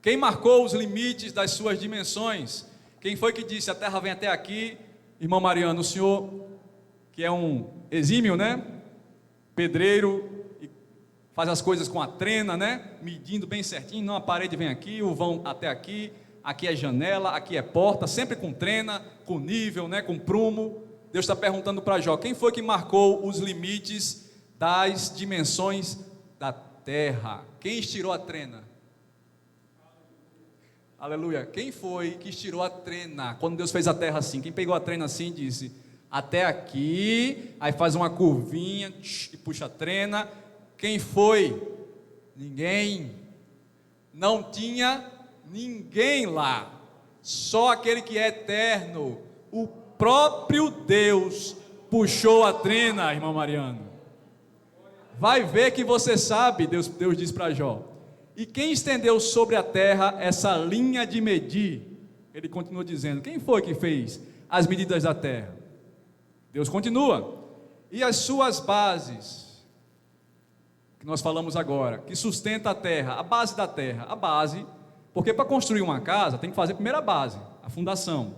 Speaker 8: Quem marcou os limites das suas dimensões? Quem foi que disse: a terra vem até aqui? Irmão Mariano, o senhor, que é um exímio, né? Pedreiro, e faz as coisas com a trena, né? Medindo bem certinho. Não, a parede vem aqui, o vão até aqui. Aqui é janela, aqui é porta, sempre com trena, com nível, né, com prumo. Deus está perguntando para Jó: quem foi que marcou os limites das dimensões da terra? Quem estirou a trena? Aleluia. Quem foi que estirou a trena? Quando Deus fez a terra assim, quem pegou a trena assim e disse: até aqui, aí faz uma curvinha e puxa a trena. Quem foi? Ninguém. Não tinha ninguém lá, só aquele que é eterno, o próprio Deus puxou a trena, irmão Mariano. Vai ver que você sabe, Deus diz para Jó. E quem estendeu sobre a terra essa linha de medir? Ele continua dizendo: quem foi que fez as medidas da terra? Deus continua. E as suas bases, que nós falamos agora, que sustenta a terra, a base da terra, a base. Porque para construir uma casa tem que fazer primeiro a base, a fundação.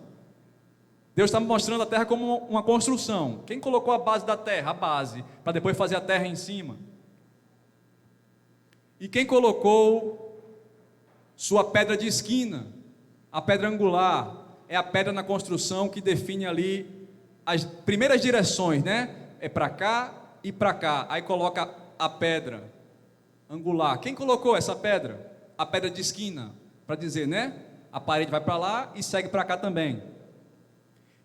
Speaker 8: Deus está mostrando a terra como uma construção. Quem colocou a base da terra? A base, para depois fazer a terra em cima. E quem colocou sua pedra de esquina? A pedra angular é a pedra na construção que define ali as primeiras direções, né? É para cá e para cá. Aí coloca a pedra angular. Quem colocou essa pedra? A pedra de esquina, para dizer, né? A parede vai para lá e segue para cá também.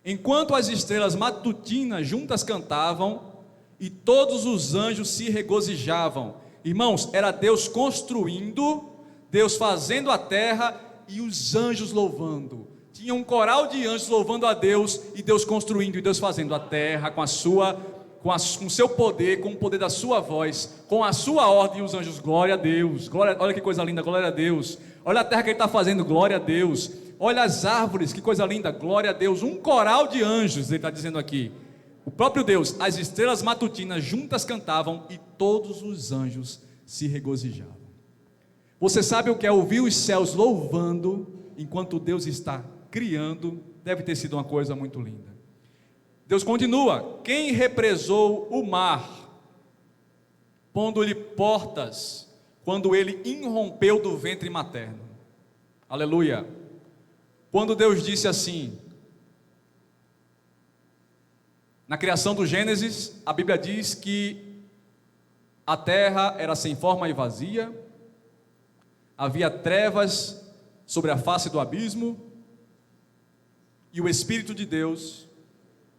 Speaker 8: Enquanto as estrelas matutinas juntas cantavam e todos os anjos se regozijavam. Irmãos, era Deus construindo, Deus fazendo a terra e os anjos louvando. Tinha um coral de anjos louvando a Deus, e Deus construindo e Deus fazendo a terra com o seu poder, com o poder da sua voz, com a sua ordem, e os anjos: glória a Deus, glória, olha que coisa linda, glória a Deus. Olha a terra que Ele está fazendo, glória a Deus. Olha as árvores, que coisa linda, glória a Deus. Um coral de anjos, Ele está dizendo aqui. O próprio Deus, as estrelas matutinas juntas cantavam e todos os anjos se regozijavam. Você sabe o que é ouvir os céus louvando enquanto Deus está criando? Deve ter sido uma coisa muito linda. Deus continua: quem represou o mar, pondo-lhe portas, quando ele irrompeu do ventre materno? Aleluia. Quando Deus disse assim, na criação do Gênesis, a Bíblia diz que a terra era sem forma e vazia, havia trevas sobre a face do abismo, e o Espírito de Deus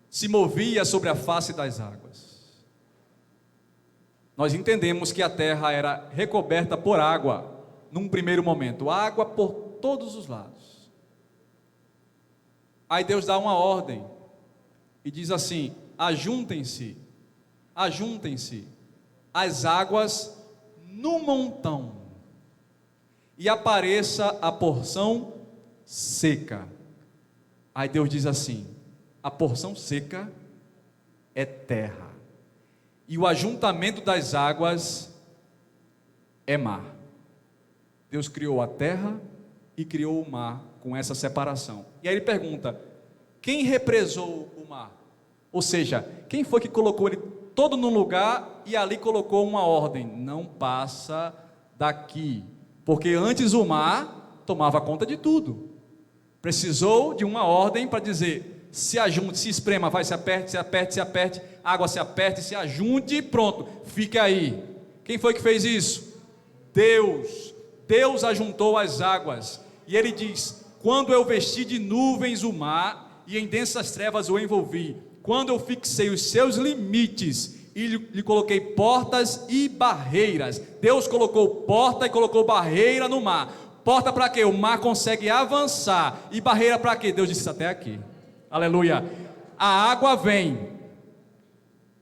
Speaker 8: se movia sobre a face das águas. Nós entendemos que a terra era recoberta por água, num primeiro momento, água por todos os lados. Aí Deus dá uma ordem e diz assim: ajuntem-se as águas no montão, e apareça a porção seca. Aí Deus diz assim: a porção seca é terra, e o ajuntamento das águas é mar. Deus criou a terra e criou o mar com essa separação. E aí ele pergunta: quem represou o mar? Ou seja, quem foi que colocou ele todo num lugar e ali colocou uma ordem? Não passa daqui, porque antes o mar tomava conta de tudo. Precisou de uma ordem para dizer: se ajunte, se esprema, vai, se aperte, se aperte, se aperte, água se aperte, se ajunte e pronto, fique aí. Quem foi que fez isso? Deus. Deus ajuntou as águas. E ele diz: quando eu vesti de nuvens o mar e em densas trevas o envolvi, quando eu fixei os seus limites e lhe coloquei portas e barreiras. Deus colocou porta e colocou barreira no mar. Porta para quê? O mar consegue avançar. E barreira para quê? Deus disse: até aqui. Aleluia. A água vem.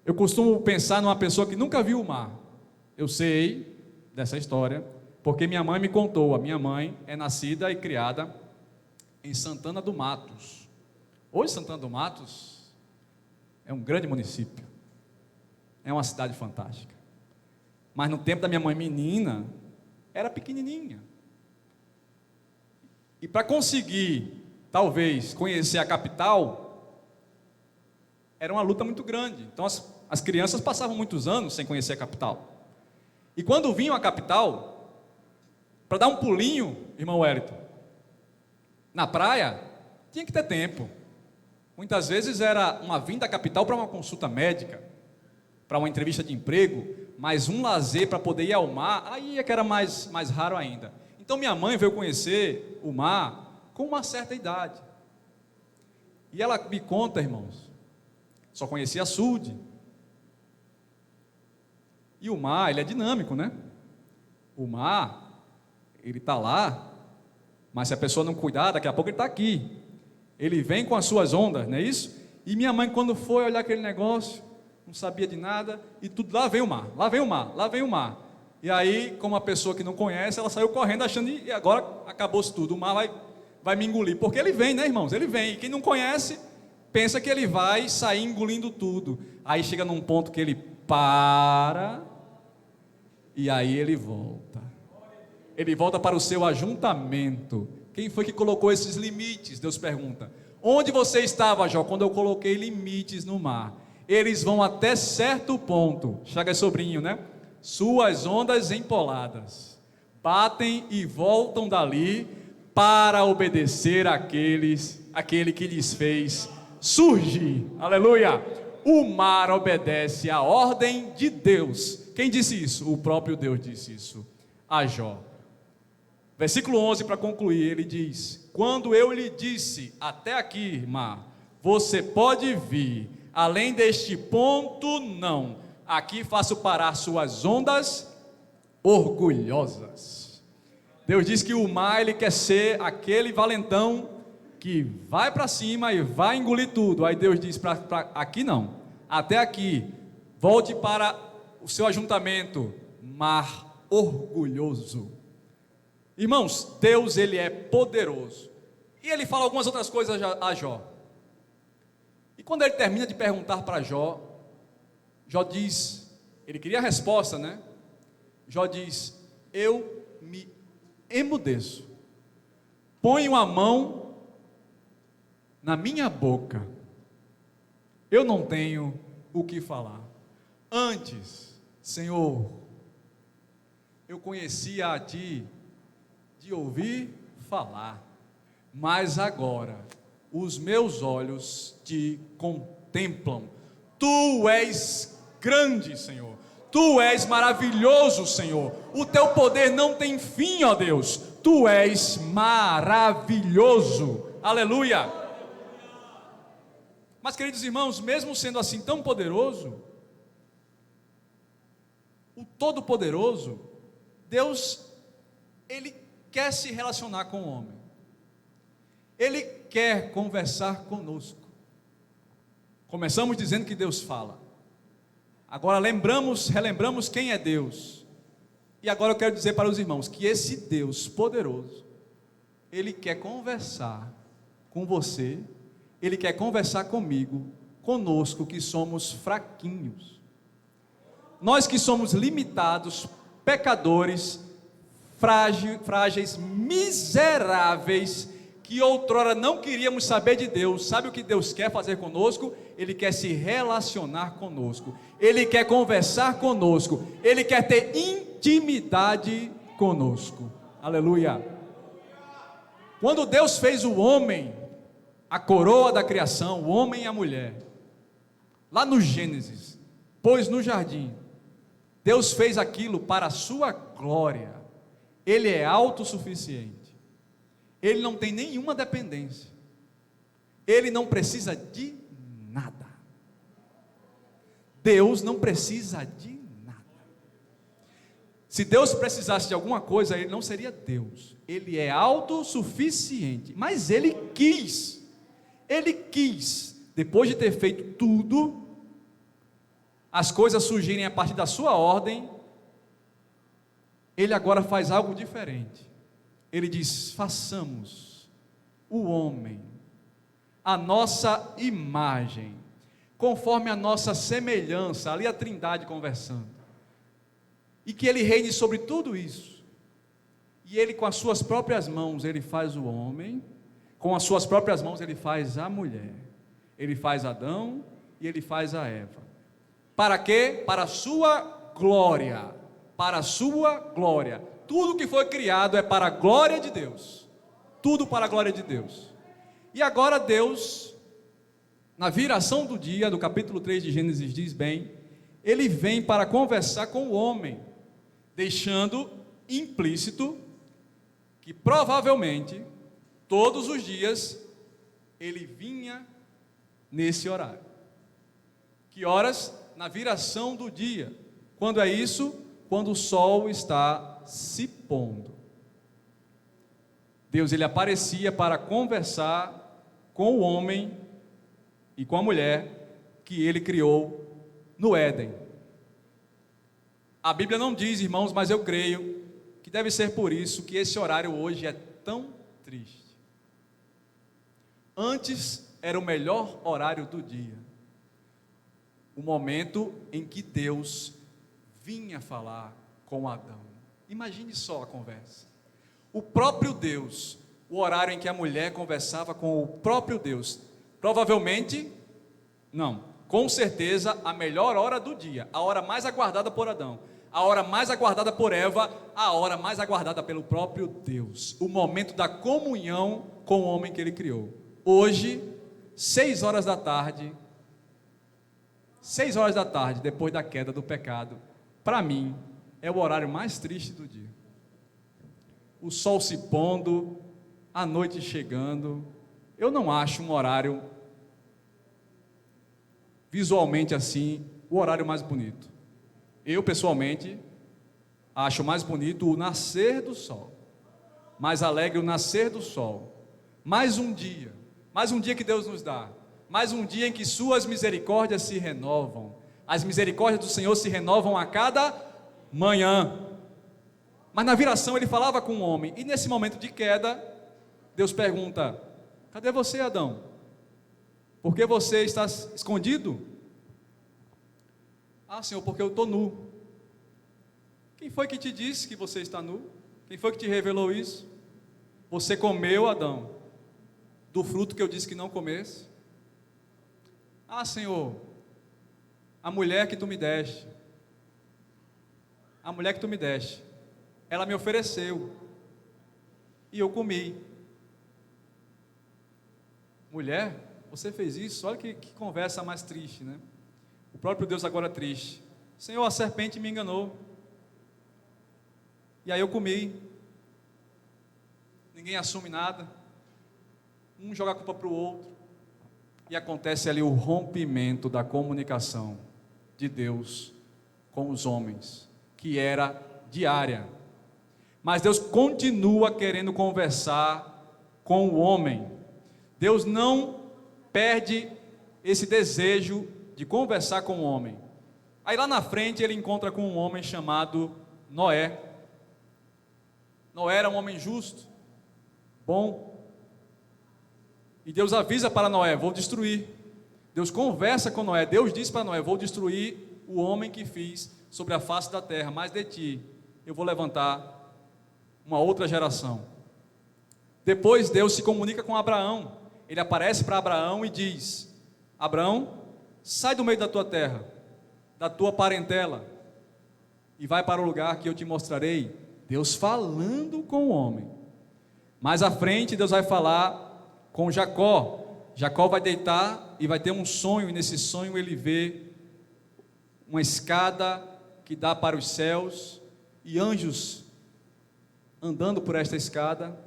Speaker 8: Eu costumo pensar numa pessoa que nunca viu o mar. Eu sei dessa história porque minha mãe me contou. A minha mãe é nascida e criada em Santana do Matos. Hoje Santana do Matos é um grande município, é uma cidade fantástica, mas no tempo da minha mãe menina, era pequenininha, e para conseguir, talvez, conhecer a capital, era uma luta muito grande. Então as crianças passavam muitos anos sem conhecer a capital, e quando vinham à capital, para dar um pulinho, irmão Wellington, na praia, tinha que ter tempo. Muitas vezes era uma vinda à capital para uma consulta médica, para uma entrevista de emprego, mas um lazer para poder ir ao mar, aí é que era mais raro ainda. Então minha mãe veio conhecer o mar com uma certa idade. E ela me conta, irmãos, só conhecia açude. E o mar, ele é dinâmico, né? O mar, ele está lá, mas se a pessoa não cuidar, daqui a pouco ele está aqui. Ele vem com as suas ondas, não é isso? E minha mãe, quando foi olhar aquele negócio, não sabia de nada, e tudo, lá vem o mar, lá vem o mar, lá vem o mar. E aí, como a pessoa que não conhece, ela saiu correndo achando, e agora acabou-se tudo, o mar vai me engolir. Porque ele vem, né, irmãos? Ele vem, e quem não conhece, pensa que ele vai sair engolindo tudo. Aí chega num ponto que ele para, e aí ele volta. Ele volta para o seu ajuntamento. Quem foi que colocou esses limites? Deus pergunta: onde você estava, Jó, quando eu coloquei limites no mar? Eles vão até certo ponto. Chagas sobrinho, né? Suas ondas empoladas batem e voltam dali para obedecer aquele que lhes fez surgir. Aleluia! O mar obedece à ordem de Deus. Quem disse isso? O próprio Deus disse isso a Jó. Versículo 11, para concluir, ele diz: quando eu lhe disse, até aqui, mar, você pode vir, além deste ponto, não. Aqui faço parar suas ondas orgulhosas. Deus diz que o mar, ele quer ser aquele valentão que vai para cima e vai engolir tudo. Aí Deus diz, aqui não, até aqui, volte para o seu ajuntamento, mar orgulhoso. Irmãos, Deus, ele é poderoso. E ele fala algumas outras coisas a Jó. E quando ele termina de perguntar para Jó, Jó diz, ele queria a resposta, né? Jó diz: eu me emudeço, ponho a mão na minha boca, eu não tenho o que falar. Antes, Senhor, eu conhecia a Ti de ouvir falar, mas agora os meus olhos Te contemplam. Tu és grande, Senhor. Tu és maravilhoso, Senhor. O Teu poder não tem fim, ó Deus. Tu és maravilhoso. Aleluia. Mas, queridos irmãos, mesmo sendo assim tão poderoso, o Todo-Poderoso, Deus, Ele quer se relacionar com o homem. Ele quer conversar conosco. Começamos dizendo que Deus fala. Agora relembramos quem é Deus. E agora eu quero dizer para os irmãos que esse Deus poderoso, Ele quer conversar com você, Ele quer conversar comigo, conosco que somos fraquinhos. Nós que somos limitados, pecadores, frágeis, miseráveis, que outrora não queríamos saber de Deus. Sabe o que Deus quer fazer conosco? Ele quer se relacionar conosco, Ele quer conversar conosco, Ele quer ter intimidade conosco. Aleluia. Quando Deus fez o homem, a coroa da criação, o homem e a mulher, lá no Gênesis, pôs no jardim, Deus fez aquilo para a sua glória. Ele é autossuficiente. Ele não tem nenhuma dependência. Ele não precisa de nada. Deus não precisa de nada. Se Deus precisasse de alguma coisa, Ele não seria Deus. Ele é autossuficiente. Mas Ele quis, depois de ter feito tudo, as coisas surgirem a partir da sua ordem, Ele agora faz algo diferente. Ele diz: façamos o homem a nossa imagem, conforme a nossa semelhança. Ali a Trindade conversando, e que Ele reine sobre tudo isso. E Ele, com as suas próprias mãos, Ele faz o homem, com as suas próprias mãos Ele faz a mulher, Ele faz Adão e Ele faz a Eva. Para quê? Para a sua glória, para a sua glória. Tudo que foi criado é para a glória de Deus, tudo para a glória de Deus. E agora Deus, na viração do dia, do capítulo 3 de Gênesis diz bem, Ele vem para conversar com o homem, deixando implícito que provavelmente, todos os dias, Ele vinha nesse horário. Que horas? Na viração do dia. Quando é isso? Quando o sol está se pondo. Deus, Ele aparecia para conversar com o homem e com a mulher que Ele criou no Éden. A Bíblia não diz, irmãos, mas eu creio que deve ser por isso que esse horário hoje é tão triste. Antes era o melhor horário do dia, o momento em que Deus vinha falar com Adão. Imagine só a conversa. O próprio Deus, o horário em que a mulher conversava com o próprio Deus. Provavelmente, não, com certeza a melhor hora do dia, a hora mais aguardada por Adão, a hora mais aguardada por Eva, a hora mais aguardada pelo próprio Deus. O momento da comunhão com o homem que Ele criou. Hoje, 6 horas da tarde, depois da queda do pecado, para mim, é o horário mais triste do dia. O sol se pondo, a noite chegando. Eu não acho um horário, visualmente assim, o horário mais bonito. Eu, pessoalmente, acho mais bonito o nascer do sol, mais alegre o nascer do sol. Mais um dia que Deus nos dá, mais um dia em que suas misericórdias se renovam. As misericórdias do Senhor se renovam a cada manhã. Mas na viração Ele falava com o homem, e nesse momento de queda, Deus pergunta: cadê você, Adão? Por que você está escondido? Ah, Senhor, porque eu estou nu. Quem foi que te disse que você está nu? Quem foi que te revelou isso? Você comeu, Adão, do fruto que eu disse que não comesse? Ah, Senhor, a mulher que tu me deste, ela me ofereceu, e eu comi. Mulher, você fez isso? Olha que conversa mais triste, né? O próprio Deus agora é triste. Senhor, a serpente me enganou, e aí eu comi. Ninguém assume nada, um joga a culpa para o outro, e acontece ali o rompimento da comunicação de Deus com os homens, que era diária. Mas Deus continua querendo conversar com o homem. Deus não perde esse desejo de conversar com o homem. Aí lá na frente ele encontra com um homem chamado Noé. Noé era um homem justo, bom? E Deus avisa para Noé: vou destruir. Deus conversa com Noé. Deus diz para Noé: vou destruir o homem que fiz sobre a face da terra, mas de ti eu vou levantar uma outra geração. Depois Deus se comunica com Abraão. Ele aparece para Abraão e diz: Abraão, sai do meio da tua terra, da tua parentela, e vai para o lugar que eu te mostrarei. Deus falando com o homem. Mais à frente Deus vai falar com Jacó. Jacó vai deitar e vai ter um sonho, e nesse sonho ele vê uma escada que dá para os céus e anjos andando por esta escada.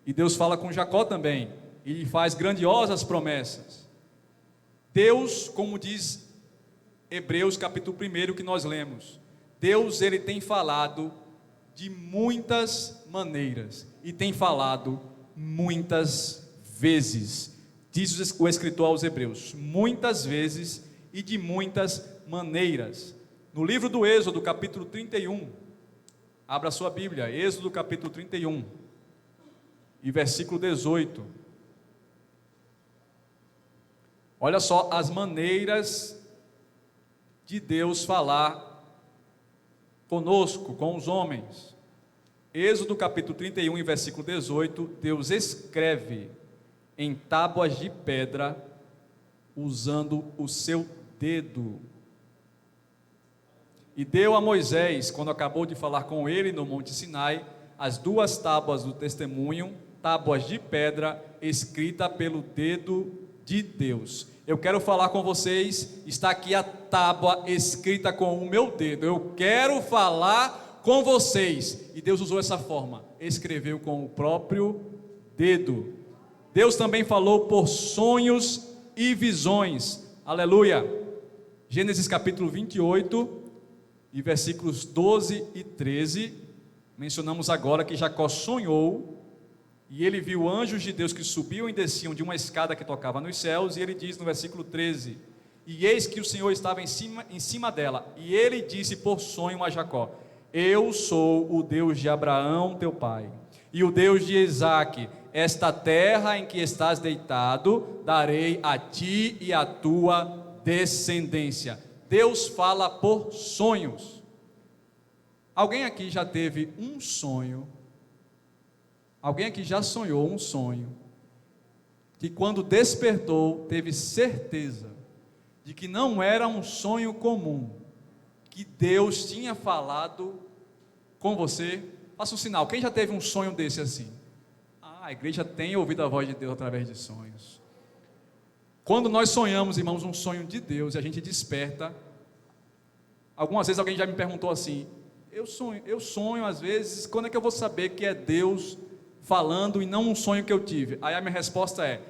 Speaker 8: E Deus fala com Jacó também e lhe faz grandiosas promessas. Deus, como diz Hebreus capítulo 1 que nós lemos, Deus, ele tem falado de muitas maneiras e tem falado muitas vezes. Diz o escritor aos Hebreus: muitas vezes e de muitas maneiras. No livro do Êxodo, capítulo 31, abra sua Bíblia, Êxodo capítulo 31, e versículo 18. Olha só as maneiras de Deus falar conosco, com os homens. Êxodo capítulo 31, e versículo 18, Deus escreve em tábuas de pedra, usando o seu dedo. E deu a Moisés, quando acabou de falar com ele no Monte Sinai, as 2 tábuas do testemunho, tábuas de pedra, escrita pelo dedo de Deus. Eu quero falar com vocês, está aqui a tábua escrita com o meu dedo. Eu quero falar com vocês. E Deus usou essa forma, escreveu com o próprio dedo. Deus também falou por sonhos e visões. Aleluia. Gênesis capítulo 28, e versículos 12 e 13. Mencionamos agora que Jacó sonhou, e ele viu anjos de Deus que subiam e desciam de uma escada que tocava nos céus, e ele diz no versículo 13: e eis que o Senhor estava em cima dela, e ele disse por sonho a Jacó: eu sou o Deus de Abraão teu pai, e o Deus de Isaque. Esta terra em que estás deitado, darei a ti e à tua descendência. Deus fala por sonhos. Alguém aqui já teve um sonho? Alguém aqui já sonhou um sonho que quando despertou teve certeza de que não era um sonho comum, que Deus tinha falado com você? Faça um sinal. Quem já teve um sonho desse assim? A igreja tem ouvido a voz de Deus através de sonhos. Quando nós sonhamos, irmãos, um sonho de Deus e a gente desperta, algumas vezes alguém já me perguntou assim: eu sonho às vezes, quando é que eu vou saber que é Deus falando e não um sonho que eu tive? Aí a minha resposta é: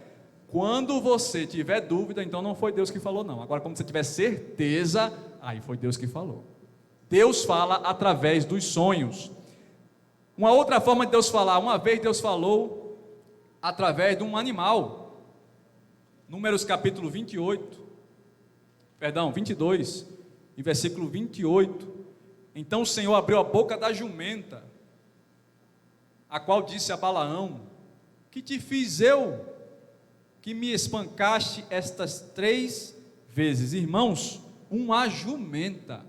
Speaker 8: quando você tiver dúvida, então não foi Deus que falou não. Agora, quando você tiver certeza, aí foi Deus que falou. Deus fala através dos sonhos. Uma outra forma de Deus falar, uma vez Deus falou através de um animal. Números capítulo 22, e versículo 28. Então o Senhor abriu a boca da jumenta, a qual disse a Balaão: que te fiz eu, que me espancaste estas 3 vezes? Irmãos, uma jumenta.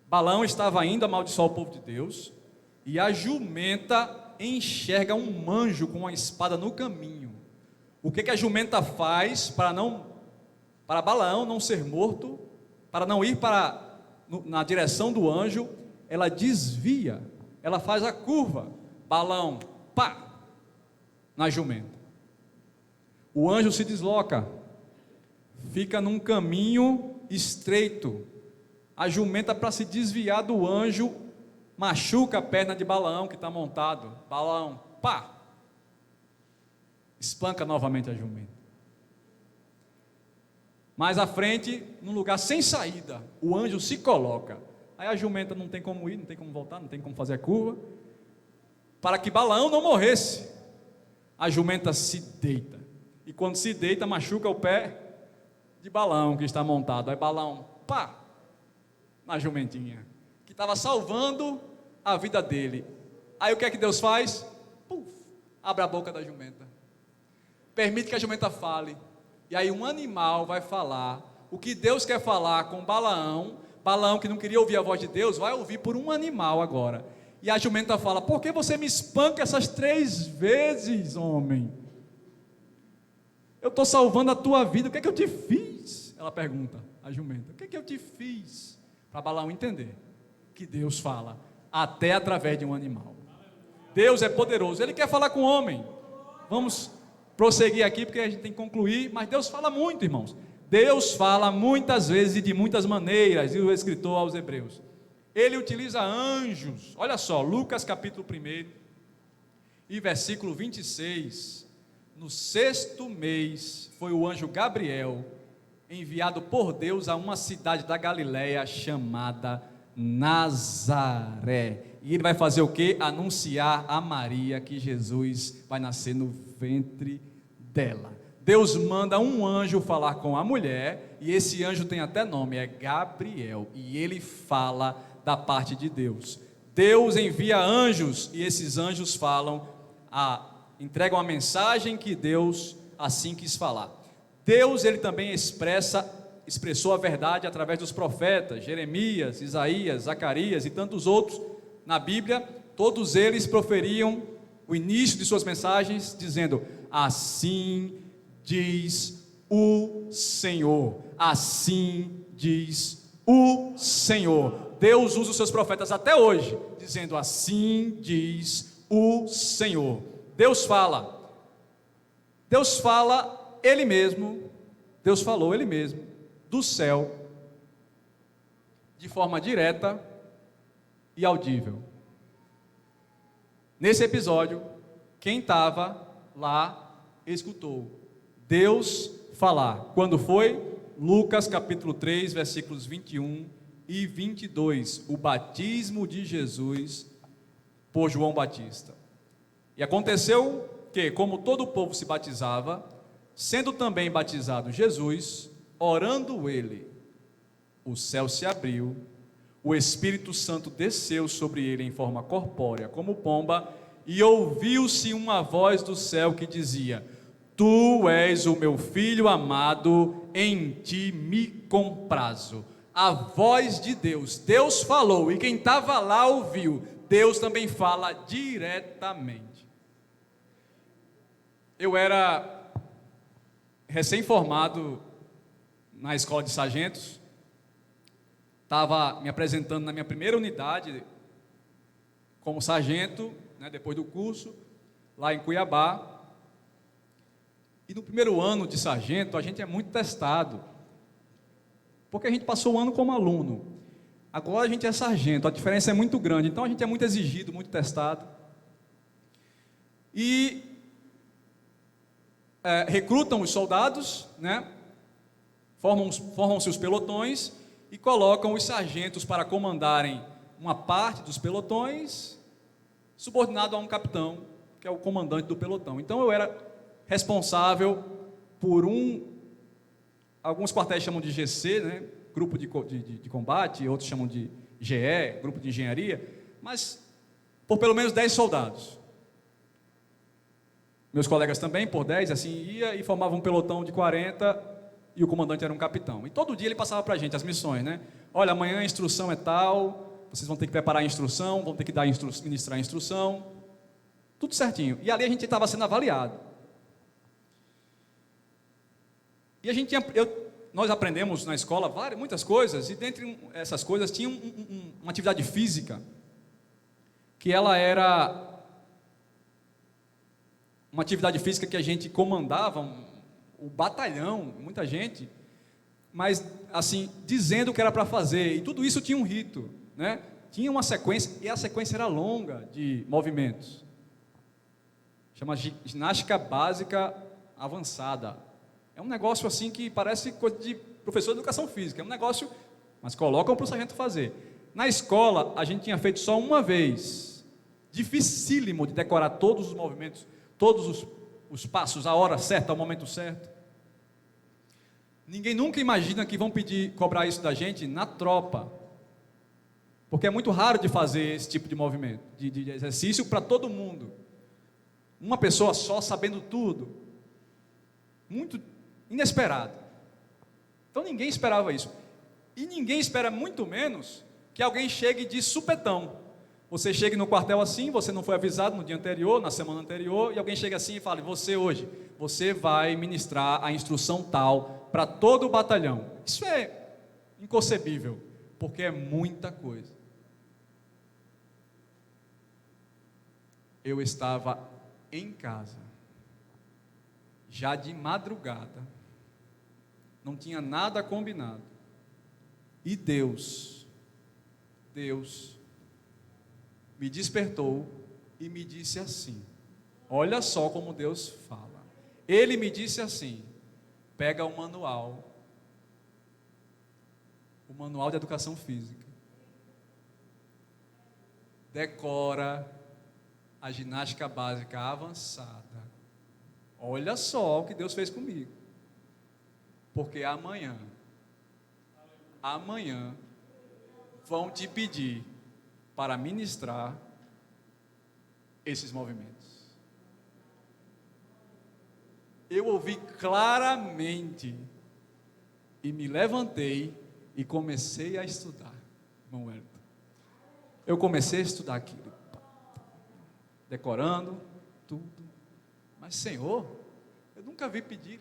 Speaker 8: Balaão estava indo amaldiçoar o povo de Deus, e a jumenta enxerga um anjo com uma espada no caminho. O que a jumenta faz para Balaão não ser morto, para não ir na direção do anjo? Ela desvia, ela faz a curva. Balaão, pá, na jumenta. O anjo se desloca, fica num caminho estreito. A jumenta, para se desviar do anjo, machuca a perna de Balaão que está montado. Balaão, pá, espanca novamente a jumenta. Mais à frente, num lugar sem saída, o anjo se coloca. Aí a jumenta não tem como ir, não tem como voltar, não tem como fazer a curva. Para que Balaão não morresse, a jumenta se deita. E quando se deita, machuca o pé de Balaão que está montado. Aí Balaão, pá, na jumentinha, que estava salvando a vida dele. Aí o que é que Deus faz? Puf, Abra a boca da jumenta. Permite que a jumenta fale. E aí um animal vai falar o que Deus quer falar com Balaão. Balaão, que não queria ouvir a voz de Deus, vai ouvir por um animal agora. E a jumenta fala: por que você me espanca essas 3 vezes, homem? Eu estou salvando a tua vida, o que é que eu te fiz? Ela pergunta, a jumenta: o que é que eu te fiz? Para Balaão entender que Deus fala até através de um animal. Deus é poderoso, Ele quer falar com o homem. Vamos prosseguir aqui, porque a gente tem que concluir, mas Deus fala muito, irmãos. Deus fala muitas vezes e de muitas maneiras, diz o escritor aos Hebreus. Ele utiliza anjos. Olha só, Lucas capítulo 1 e versículo 26. No 6º mês foi o anjo Gabriel enviado por Deus a uma cidade da Galileia chamada Nazaré. E ele vai fazer o quê? Anunciar a Maria que Jesus vai nascer no ventre dela. Deus manda um anjo falar com a mulher, e esse anjo tem até nome, é Gabriel, e ele fala da parte de Deus. Deus envia anjos, e esses anjos entregam a mensagem que Deus assim quis falar. Deus, ele também expressou a verdade através dos profetas, Jeremias, Isaías, Zacarias e tantos outros na Bíblia. Todos eles proferiam o início de suas mensagens dizendo: assim diz o Senhor, assim diz o Senhor. Deus usa os seus profetas até hoje, dizendo: assim diz o Senhor. Deus fala Ele mesmo, Deus falou Ele mesmo, do céu, de forma direta e audível. Nesse episódio, quem estava lá escutou Deus falar. Quando foi? Lucas capítulo 3, versículos 21 e 22, o batismo de Jesus por João Batista. E aconteceu que, como todo o povo se batizava, sendo também batizado Jesus, orando ele, o céu se abriu, o Espírito Santo desceu sobre ele em forma corpórea, como pomba, e ouviu-se uma voz do céu que dizia: Tu és o meu filho amado, em ti me comprazo. A voz de Deus, Deus falou, e quem estava lá ouviu. Deus também fala diretamente. Eu era recém-formado na escola de sargentos, estava me apresentando na minha primeira unidade como sargento, depois do curso, lá em Cuiabá. E no primeiro ano de sargento, a gente é muito testado, porque a gente passou o ano como aluno. Agora a gente é sargento, a diferença é muito grande, então a gente é muito exigido, muito testado. E recrutam os soldados, formam-se os pelotões e colocam os sargentos para comandarem uma parte dos pelotões, subordinado a um capitão, que é o comandante do pelotão. Então eu era responsável por alguns quartéis chamam de GC, grupo de combate, outros chamam de GE, grupo de engenharia, mas por pelo menos 10 soldados. Meus colegas também, por 10, assim, ia e formava um pelotão de 40, e o comandante era um capitão. E todo dia ele passava para a gente as missões, Olha, amanhã a instrução é tal, vocês vão ter que preparar a instrução, vão ter que ministrar a instrução, tudo certinho. E ali a gente estava sendo avaliado. E nós aprendemos na escola muitas coisas, e dentre essas coisas tinha uma atividade física, que ela era uma atividade física que a gente comandava, o batalhão, muita gente, mas assim, dizendo o que era para fazer, e tudo isso tinha um rito, tinha uma sequência, e a sequência era longa de movimentos, chama ginástica básica avançada. É um negócio assim que parece coisa de professor de educação física, é um negócio, mas colocam para o sargento fazer. Na escola, a gente tinha feito só uma vez, dificílimo de decorar todos os movimentos, todos os passos, a hora certa, o momento certo. Ninguém nunca imagina que vão cobrar isso da gente na tropa, porque é muito raro de fazer esse tipo de movimento, de exercício para todo mundo. uma pessoa só sabendo tudo. Muito inesperado. Então ninguém esperava isso. E ninguém espera muito menos que alguém chegue de supetão. Você chegue no quartel assim, você não foi avisado no dia anterior, na semana anterior, e alguém chega assim e fala: você hoje, você vai ministrar a instrução tal para todo o batalhão. Isso é inconcebível, porque é muita coisa. Eu estava em casa, já de madrugada, não tinha nada combinado, e Deus me despertou e me disse assim, olha só como Deus fala, Ele me disse assim: pega o manual de educação física, decora a ginástica básica avançada. Olha só o que Deus fez comigo, porque amanhã vão te pedir para ministrar esses movimentos. Eu ouvi claramente e me levantei e comecei a estudar, irmão Wellington. Eu comecei a estudar aquilo, decorando tudo. Mas, Senhor, eu nunca vi pedir.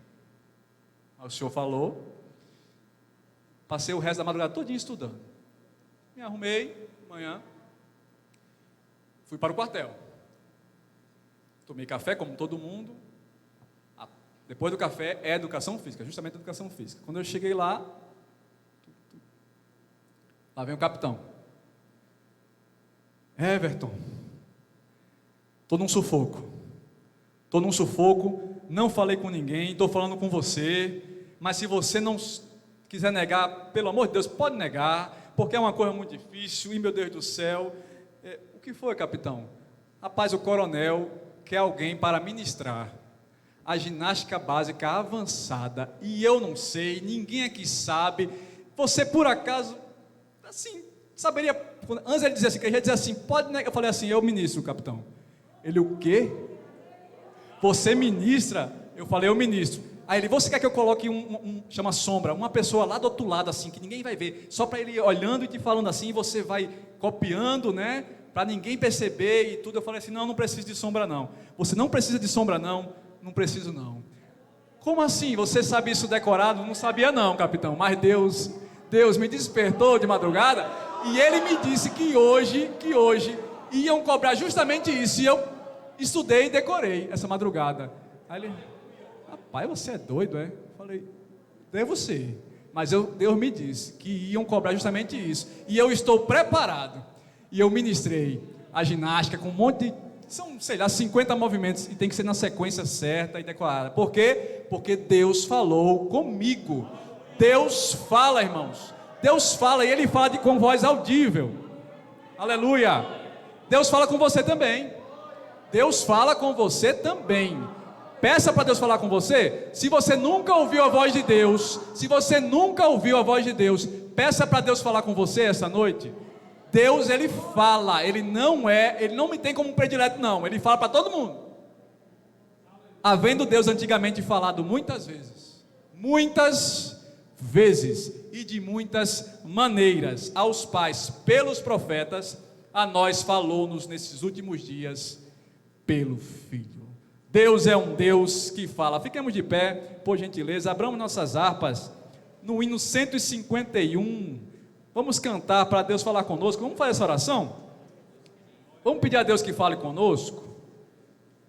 Speaker 8: Mas o Senhor falou. Passei o resto da madrugada todinha estudando. Me arrumei, amanhã, fui para o quartel. Tomei café, como todo mundo. Depois do café é educação física, justamente educação física. Quando eu cheguei lá vem o capitão. Everton, estou num sufoco, não falei com ninguém, estou falando com você, mas se você não quiser negar, pelo amor de Deus, pode negar, porque é uma coisa muito difícil, e meu Deus do céu, o que foi, capitão? Rapaz, o coronel quer alguém para ministrar a ginástica básica avançada, e eu não sei, ninguém aqui sabe, você por acaso, assim, saberia, antes ele dizia assim, que ele ia dizer assim, pode negar, eu falei assim, eu ministro, capitão. Ele, o quê? Você ministra? Eu falei, eu ministro. Aí ele, você quer que eu coloque chama sombra, uma pessoa lá do outro lado assim, que ninguém vai ver, só para ele ir olhando e te falando assim, e você vai copiando, né, para ninguém perceber e tudo. Eu falei assim, não precisa de sombra não. Você não precisa de sombra não? Não preciso não. Como assim? Você sabe isso decorado? Não sabia não, capitão, mas Deus me despertou de madrugada, e Ele me disse que hoje iam cobrar justamente isso, e eu estudei e decorei essa madrugada. Aí ele, rapaz, você é doido, é? Eu falei, devo ser, mas Deus me disse que iam cobrar justamente isso, e eu estou preparado, e eu ministrei a ginástica com um monte de, são, sei lá, 50 movimentos, e tem que ser na sequência certa e decorada. Por quê? Porque Deus falou comigo. Deus fala, irmãos, Deus fala, e Ele fala com voz audível, aleluia. Deus fala com você também, Deus fala com você também. Peça para Deus falar com você. Se você nunca ouviu a voz de Deus, peça para Deus falar com você essa noite. Deus, Ele fala, Ele não me tem como um predileto não, Ele fala para todo mundo. Havendo Deus antigamente falado muitas vezes e de muitas maneiras aos pais pelos profetas, a nós falou-nos nesses últimos dias pelo Filho. Deus é um Deus que fala. Fiquemos de pé, por gentileza, abramos nossas harpas no hino 151, vamos cantar para Deus falar conosco. Vamos fazer essa oração? Vamos pedir a Deus que fale conosco,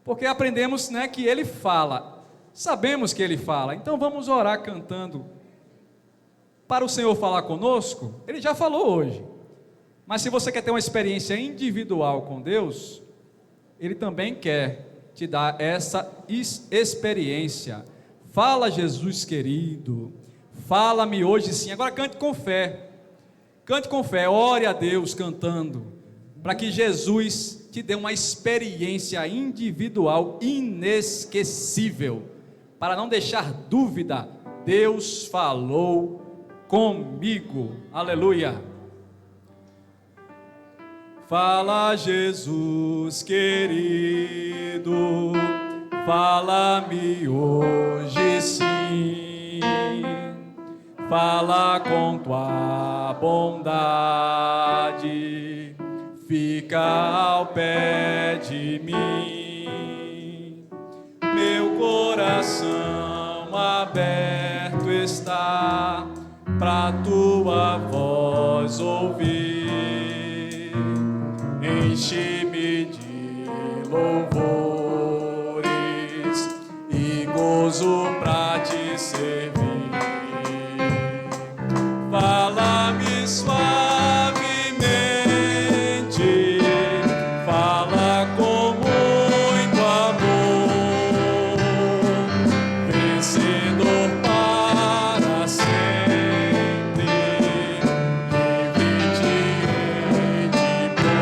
Speaker 8: porque aprendemos, né, que Ele fala, sabemos que Ele fala, então vamos orar cantando para o Senhor falar conosco. Ele já falou hoje, mas se você quer ter uma experiência individual com Deus, Ele também quer te dar essa experiência. Fala, Jesus querido, fala-me hoje sim. Agora cante com fé, ore a Deus cantando, para que Jesus te dê uma experiência individual inesquecível, para não deixar dúvida. Deus falou comigo, aleluia. Fala, Jesus querido, fala-me hoje sim. Fala com tua bondade, fica ao pé de mim. Meu coração aberto está pra tua voz ouvir. Enche-me de louvores e gozo pra te servir. Fala-me suavemente, fala com muito amor, vencedor para sempre, livre te hei de pôr.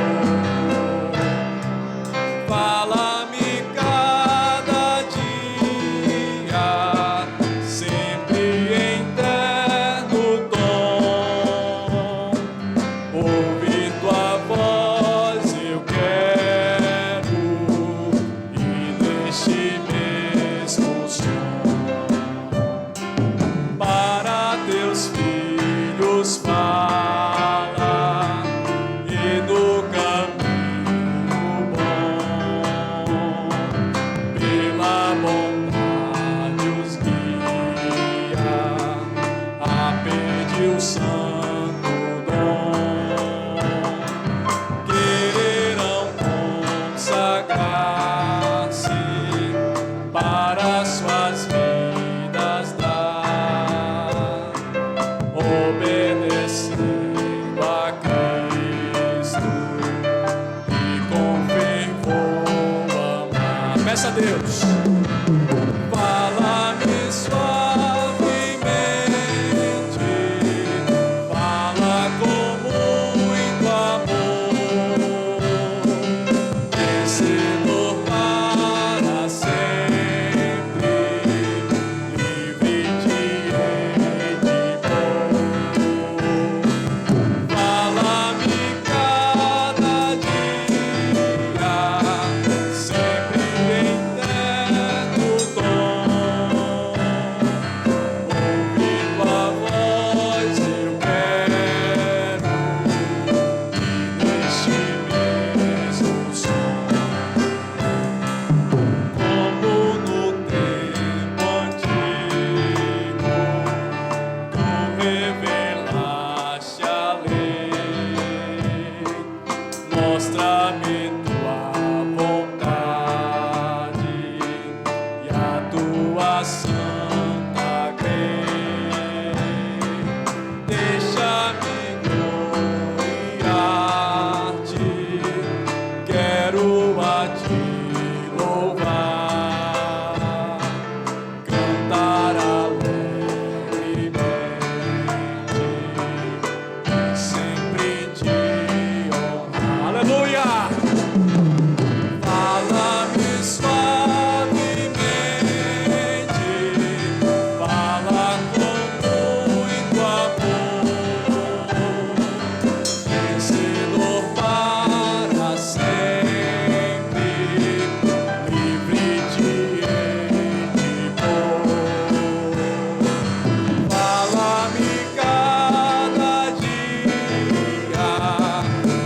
Speaker 8: Fala-me cada dia, sempre em terno tom. Ouvir tua voz eu quero, e neste mesmo som para teus filhos fala, e no caminho bom, pela bondade os guia, a pedir o santo dom. Quererão consagrar-se para suas vidas dar, obedecendo a Cristo e com fervor amar. Peça a Deus. Fala-me suavemente, fala com muito amor, vencedor para sempre, livre te hei de pôr. Fala-me cada dia, sempre em terno tom. Ouvir tua voz eu quero, e neste mesmo som, como no tempo antigo, tu revelaste a lei. Mostra-me tua vontade e a tua santa grei. Deixa-me gloriar-te, quero a ti louvar, cantar alegremente e sempre te honrar. Aleluia! Fala-me suavemente, fala com muito amor, vencedor para sempre, livre te hei de pôr. Fala-me cada dia,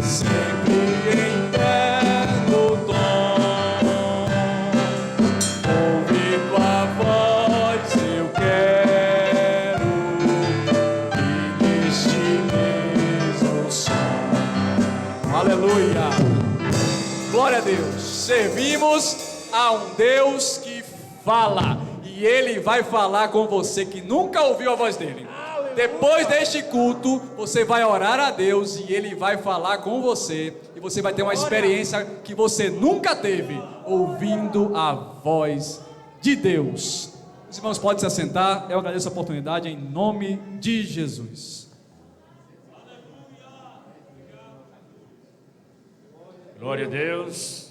Speaker 8: sempre em terno tom. Ouvir tua voz eu quero, e neste mesmo som. Aleluia! Glória a Deus! Servimos a um Deus que fala, e Ele vai falar com você que nunca ouviu a voz dele. Depois deste culto, você vai orar a Deus e Ele vai falar com você, e você vai ter uma experiência que você nunca teve, ouvindo a voz de Deus. Os irmãos podem se assentar, eu agradeço a oportunidade em nome de Jesus.
Speaker 3: Glória a Deus.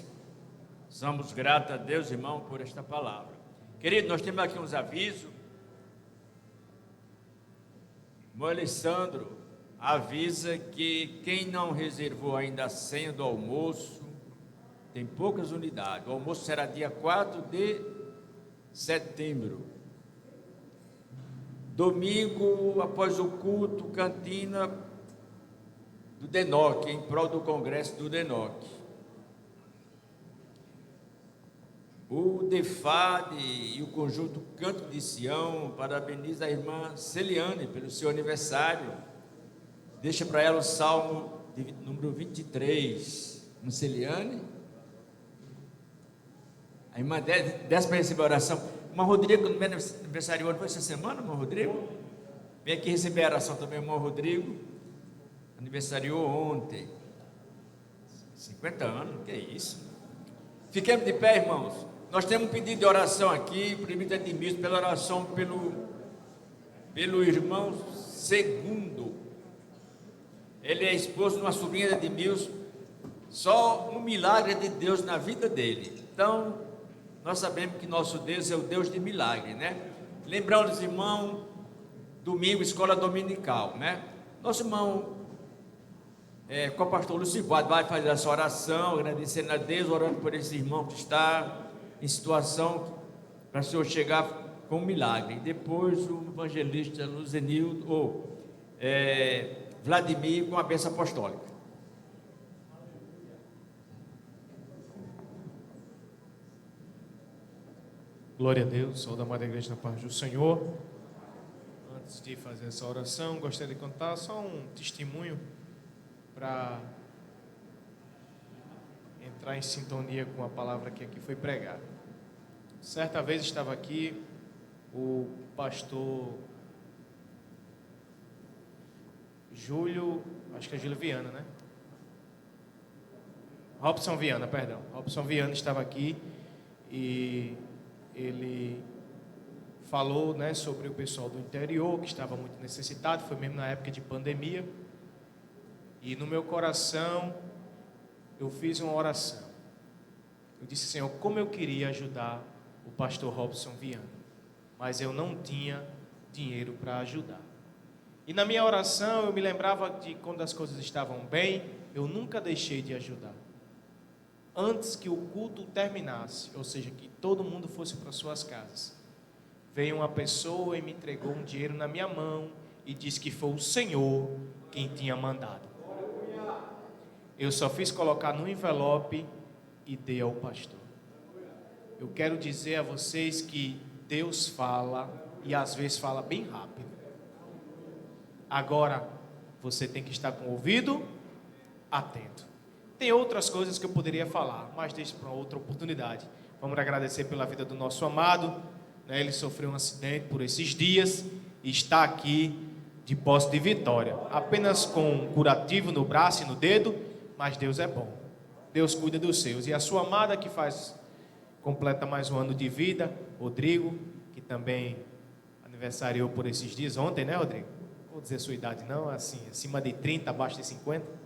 Speaker 3: Somos gratos a Deus, irmão, por esta palavra. Querido, nós temos aqui uns avisos. Irmão Alessandro avisa que quem não reservou ainda a senha do almoço, tem poucas unidades. O almoço será dia 4 de setembro. Domingo, após o culto, cantina do DENOC, em prol do congresso do DENOC. O DEFAD e o conjunto Canto de Sião parabeniza a irmã Celiane pelo seu aniversário. Deixa para ela o salmo número 23. Irmã Celiane. A irmã desce para receber a oração. Irmã Rodrigo, no meu aniversário hoje, foi essa semana, irmão Rodrigo? Vem aqui receber a oração também, irmão Rodrigo. Aniversariou ontem. 50 anos, que é isso? Fiquemos de pé, irmãos. Nós temos um pedido de oração aqui, primeiro Edmilson, pela oração pelo irmão Segundo. Ele é esposo de uma sobrinha de Edmilson. Só um milagre de Deus na vida dele. Então, nós sabemos que nosso Deus é o Deus de milagre, né? Lembrando os irmãos, domingo, escola dominical, né? Nosso irmão, com o pastor Lucivaldo, vai fazer essa oração, agradecendo a Deus, orando por esse irmão que está em situação para o Senhor chegar com um milagre. Depois o evangelista Luzenildo, Vladimir, com a bênção apostólica.
Speaker 1: Glória a Deus, saúde a amada igreja na paz do Senhor. Antes de fazer essa oração, gostaria de contar só um testemunho para entrar em sintonia com a palavra que aqui foi pregada. Certa vez estava aqui o pastor Júlio, acho que é Júlio Viana, né? Robson Viana, perdão. Robson Viana estava aqui e ele falou, né, sobre o pessoal do interior que estava muito necessitado, foi mesmo na época de pandemia. E no meu coração eu fiz uma oração. Eu disse: Senhor, como eu queria ajudar o pastor Robson Viana, mas eu não tinha dinheiro para ajudar. E na minha oração eu me lembrava de quando as coisas estavam bem, eu nunca deixei de ajudar. Antes que o culto terminasse, ou seja, que todo mundo fosse para suas casas, veio uma pessoa e me entregou um dinheiro na minha mão e disse que foi o Senhor quem tinha mandado. Eu só fiz colocar no envelope e dei ao pastor. Eu quero dizer a vocês que Deus fala e às vezes fala bem rápido. Agora, você tem que estar com o ouvido atento. Tem outras coisas que eu poderia falar, mas deixo para outra oportunidade. Vamos agradecer pela vida do nosso amado, né? Ele sofreu um acidente por esses dias e está aqui de posse de vitória, apenas com um curativo no braço e no dedo, mas Deus é bom. Deus cuida dos seus. E a sua amada que completa mais um ano de vida, Rodrigo, que também aniversariou por esses dias, ontem, né, Rodrigo? Não vou dizer a sua idade não, assim, acima de 30, abaixo de 50.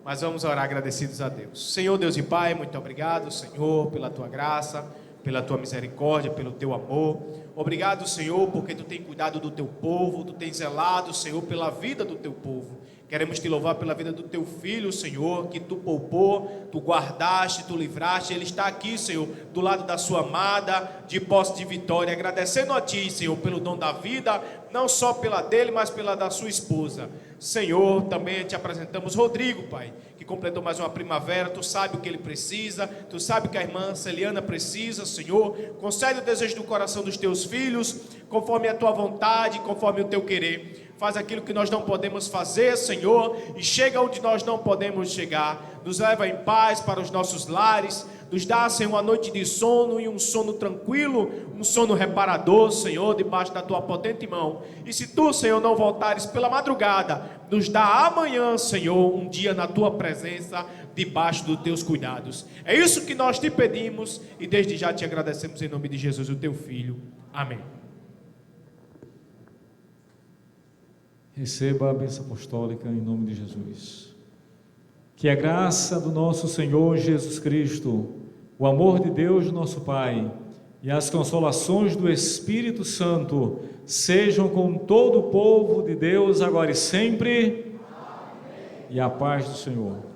Speaker 1: Mas vamos orar agradecidos a Deus. Senhor Deus e Pai, muito obrigado, Senhor, pela Tua graça, pela Tua misericórdia, pelo Teu amor. Obrigado, Senhor, porque Tu tem cuidado do Teu povo, Tu tem zelado, Senhor, pela vida do Teu povo. Queremos Te louvar pela vida do Teu Filho, Senhor, que Tu poupou, Tu guardaste, Tu livraste. Ele está aqui, Senhor, do lado da Sua amada, de posse de vitória, agradecendo a Ti, Senhor, pelo dom da vida, não só pela dele, mas pela da sua esposa. Senhor, também Te apresentamos Rodrigo, Pai, que completou mais uma primavera. Tu sabe o que ele precisa, Tu sabe o que a irmã Celiana precisa, Senhor. Concede o desejo do coração dos Teus filhos, conforme a Tua vontade, conforme o Teu querer. Faz aquilo que nós não podemos fazer, Senhor, e chega onde nós não podemos chegar. Nos leva em paz para os nossos lares, nos dá, Senhor, uma noite de sono e um sono tranquilo, um sono reparador, Senhor, debaixo da Tua potente mão. E se Tu, Senhor, não voltares pela madrugada, nos dá amanhã, Senhor, um dia na Tua presença, debaixo dos Teus cuidados. É isso que nós Te pedimos e desde já Te agradecemos em nome de Jesus, o Teu Filho. Amém.
Speaker 9: Receba a bênção apostólica em nome de Jesus. Que a graça do nosso Senhor Jesus Cristo, o amor de Deus nosso Pai e as consolações do Espírito Santo sejam com todo o povo de Deus, agora e sempre. Amém. E a paz do Senhor.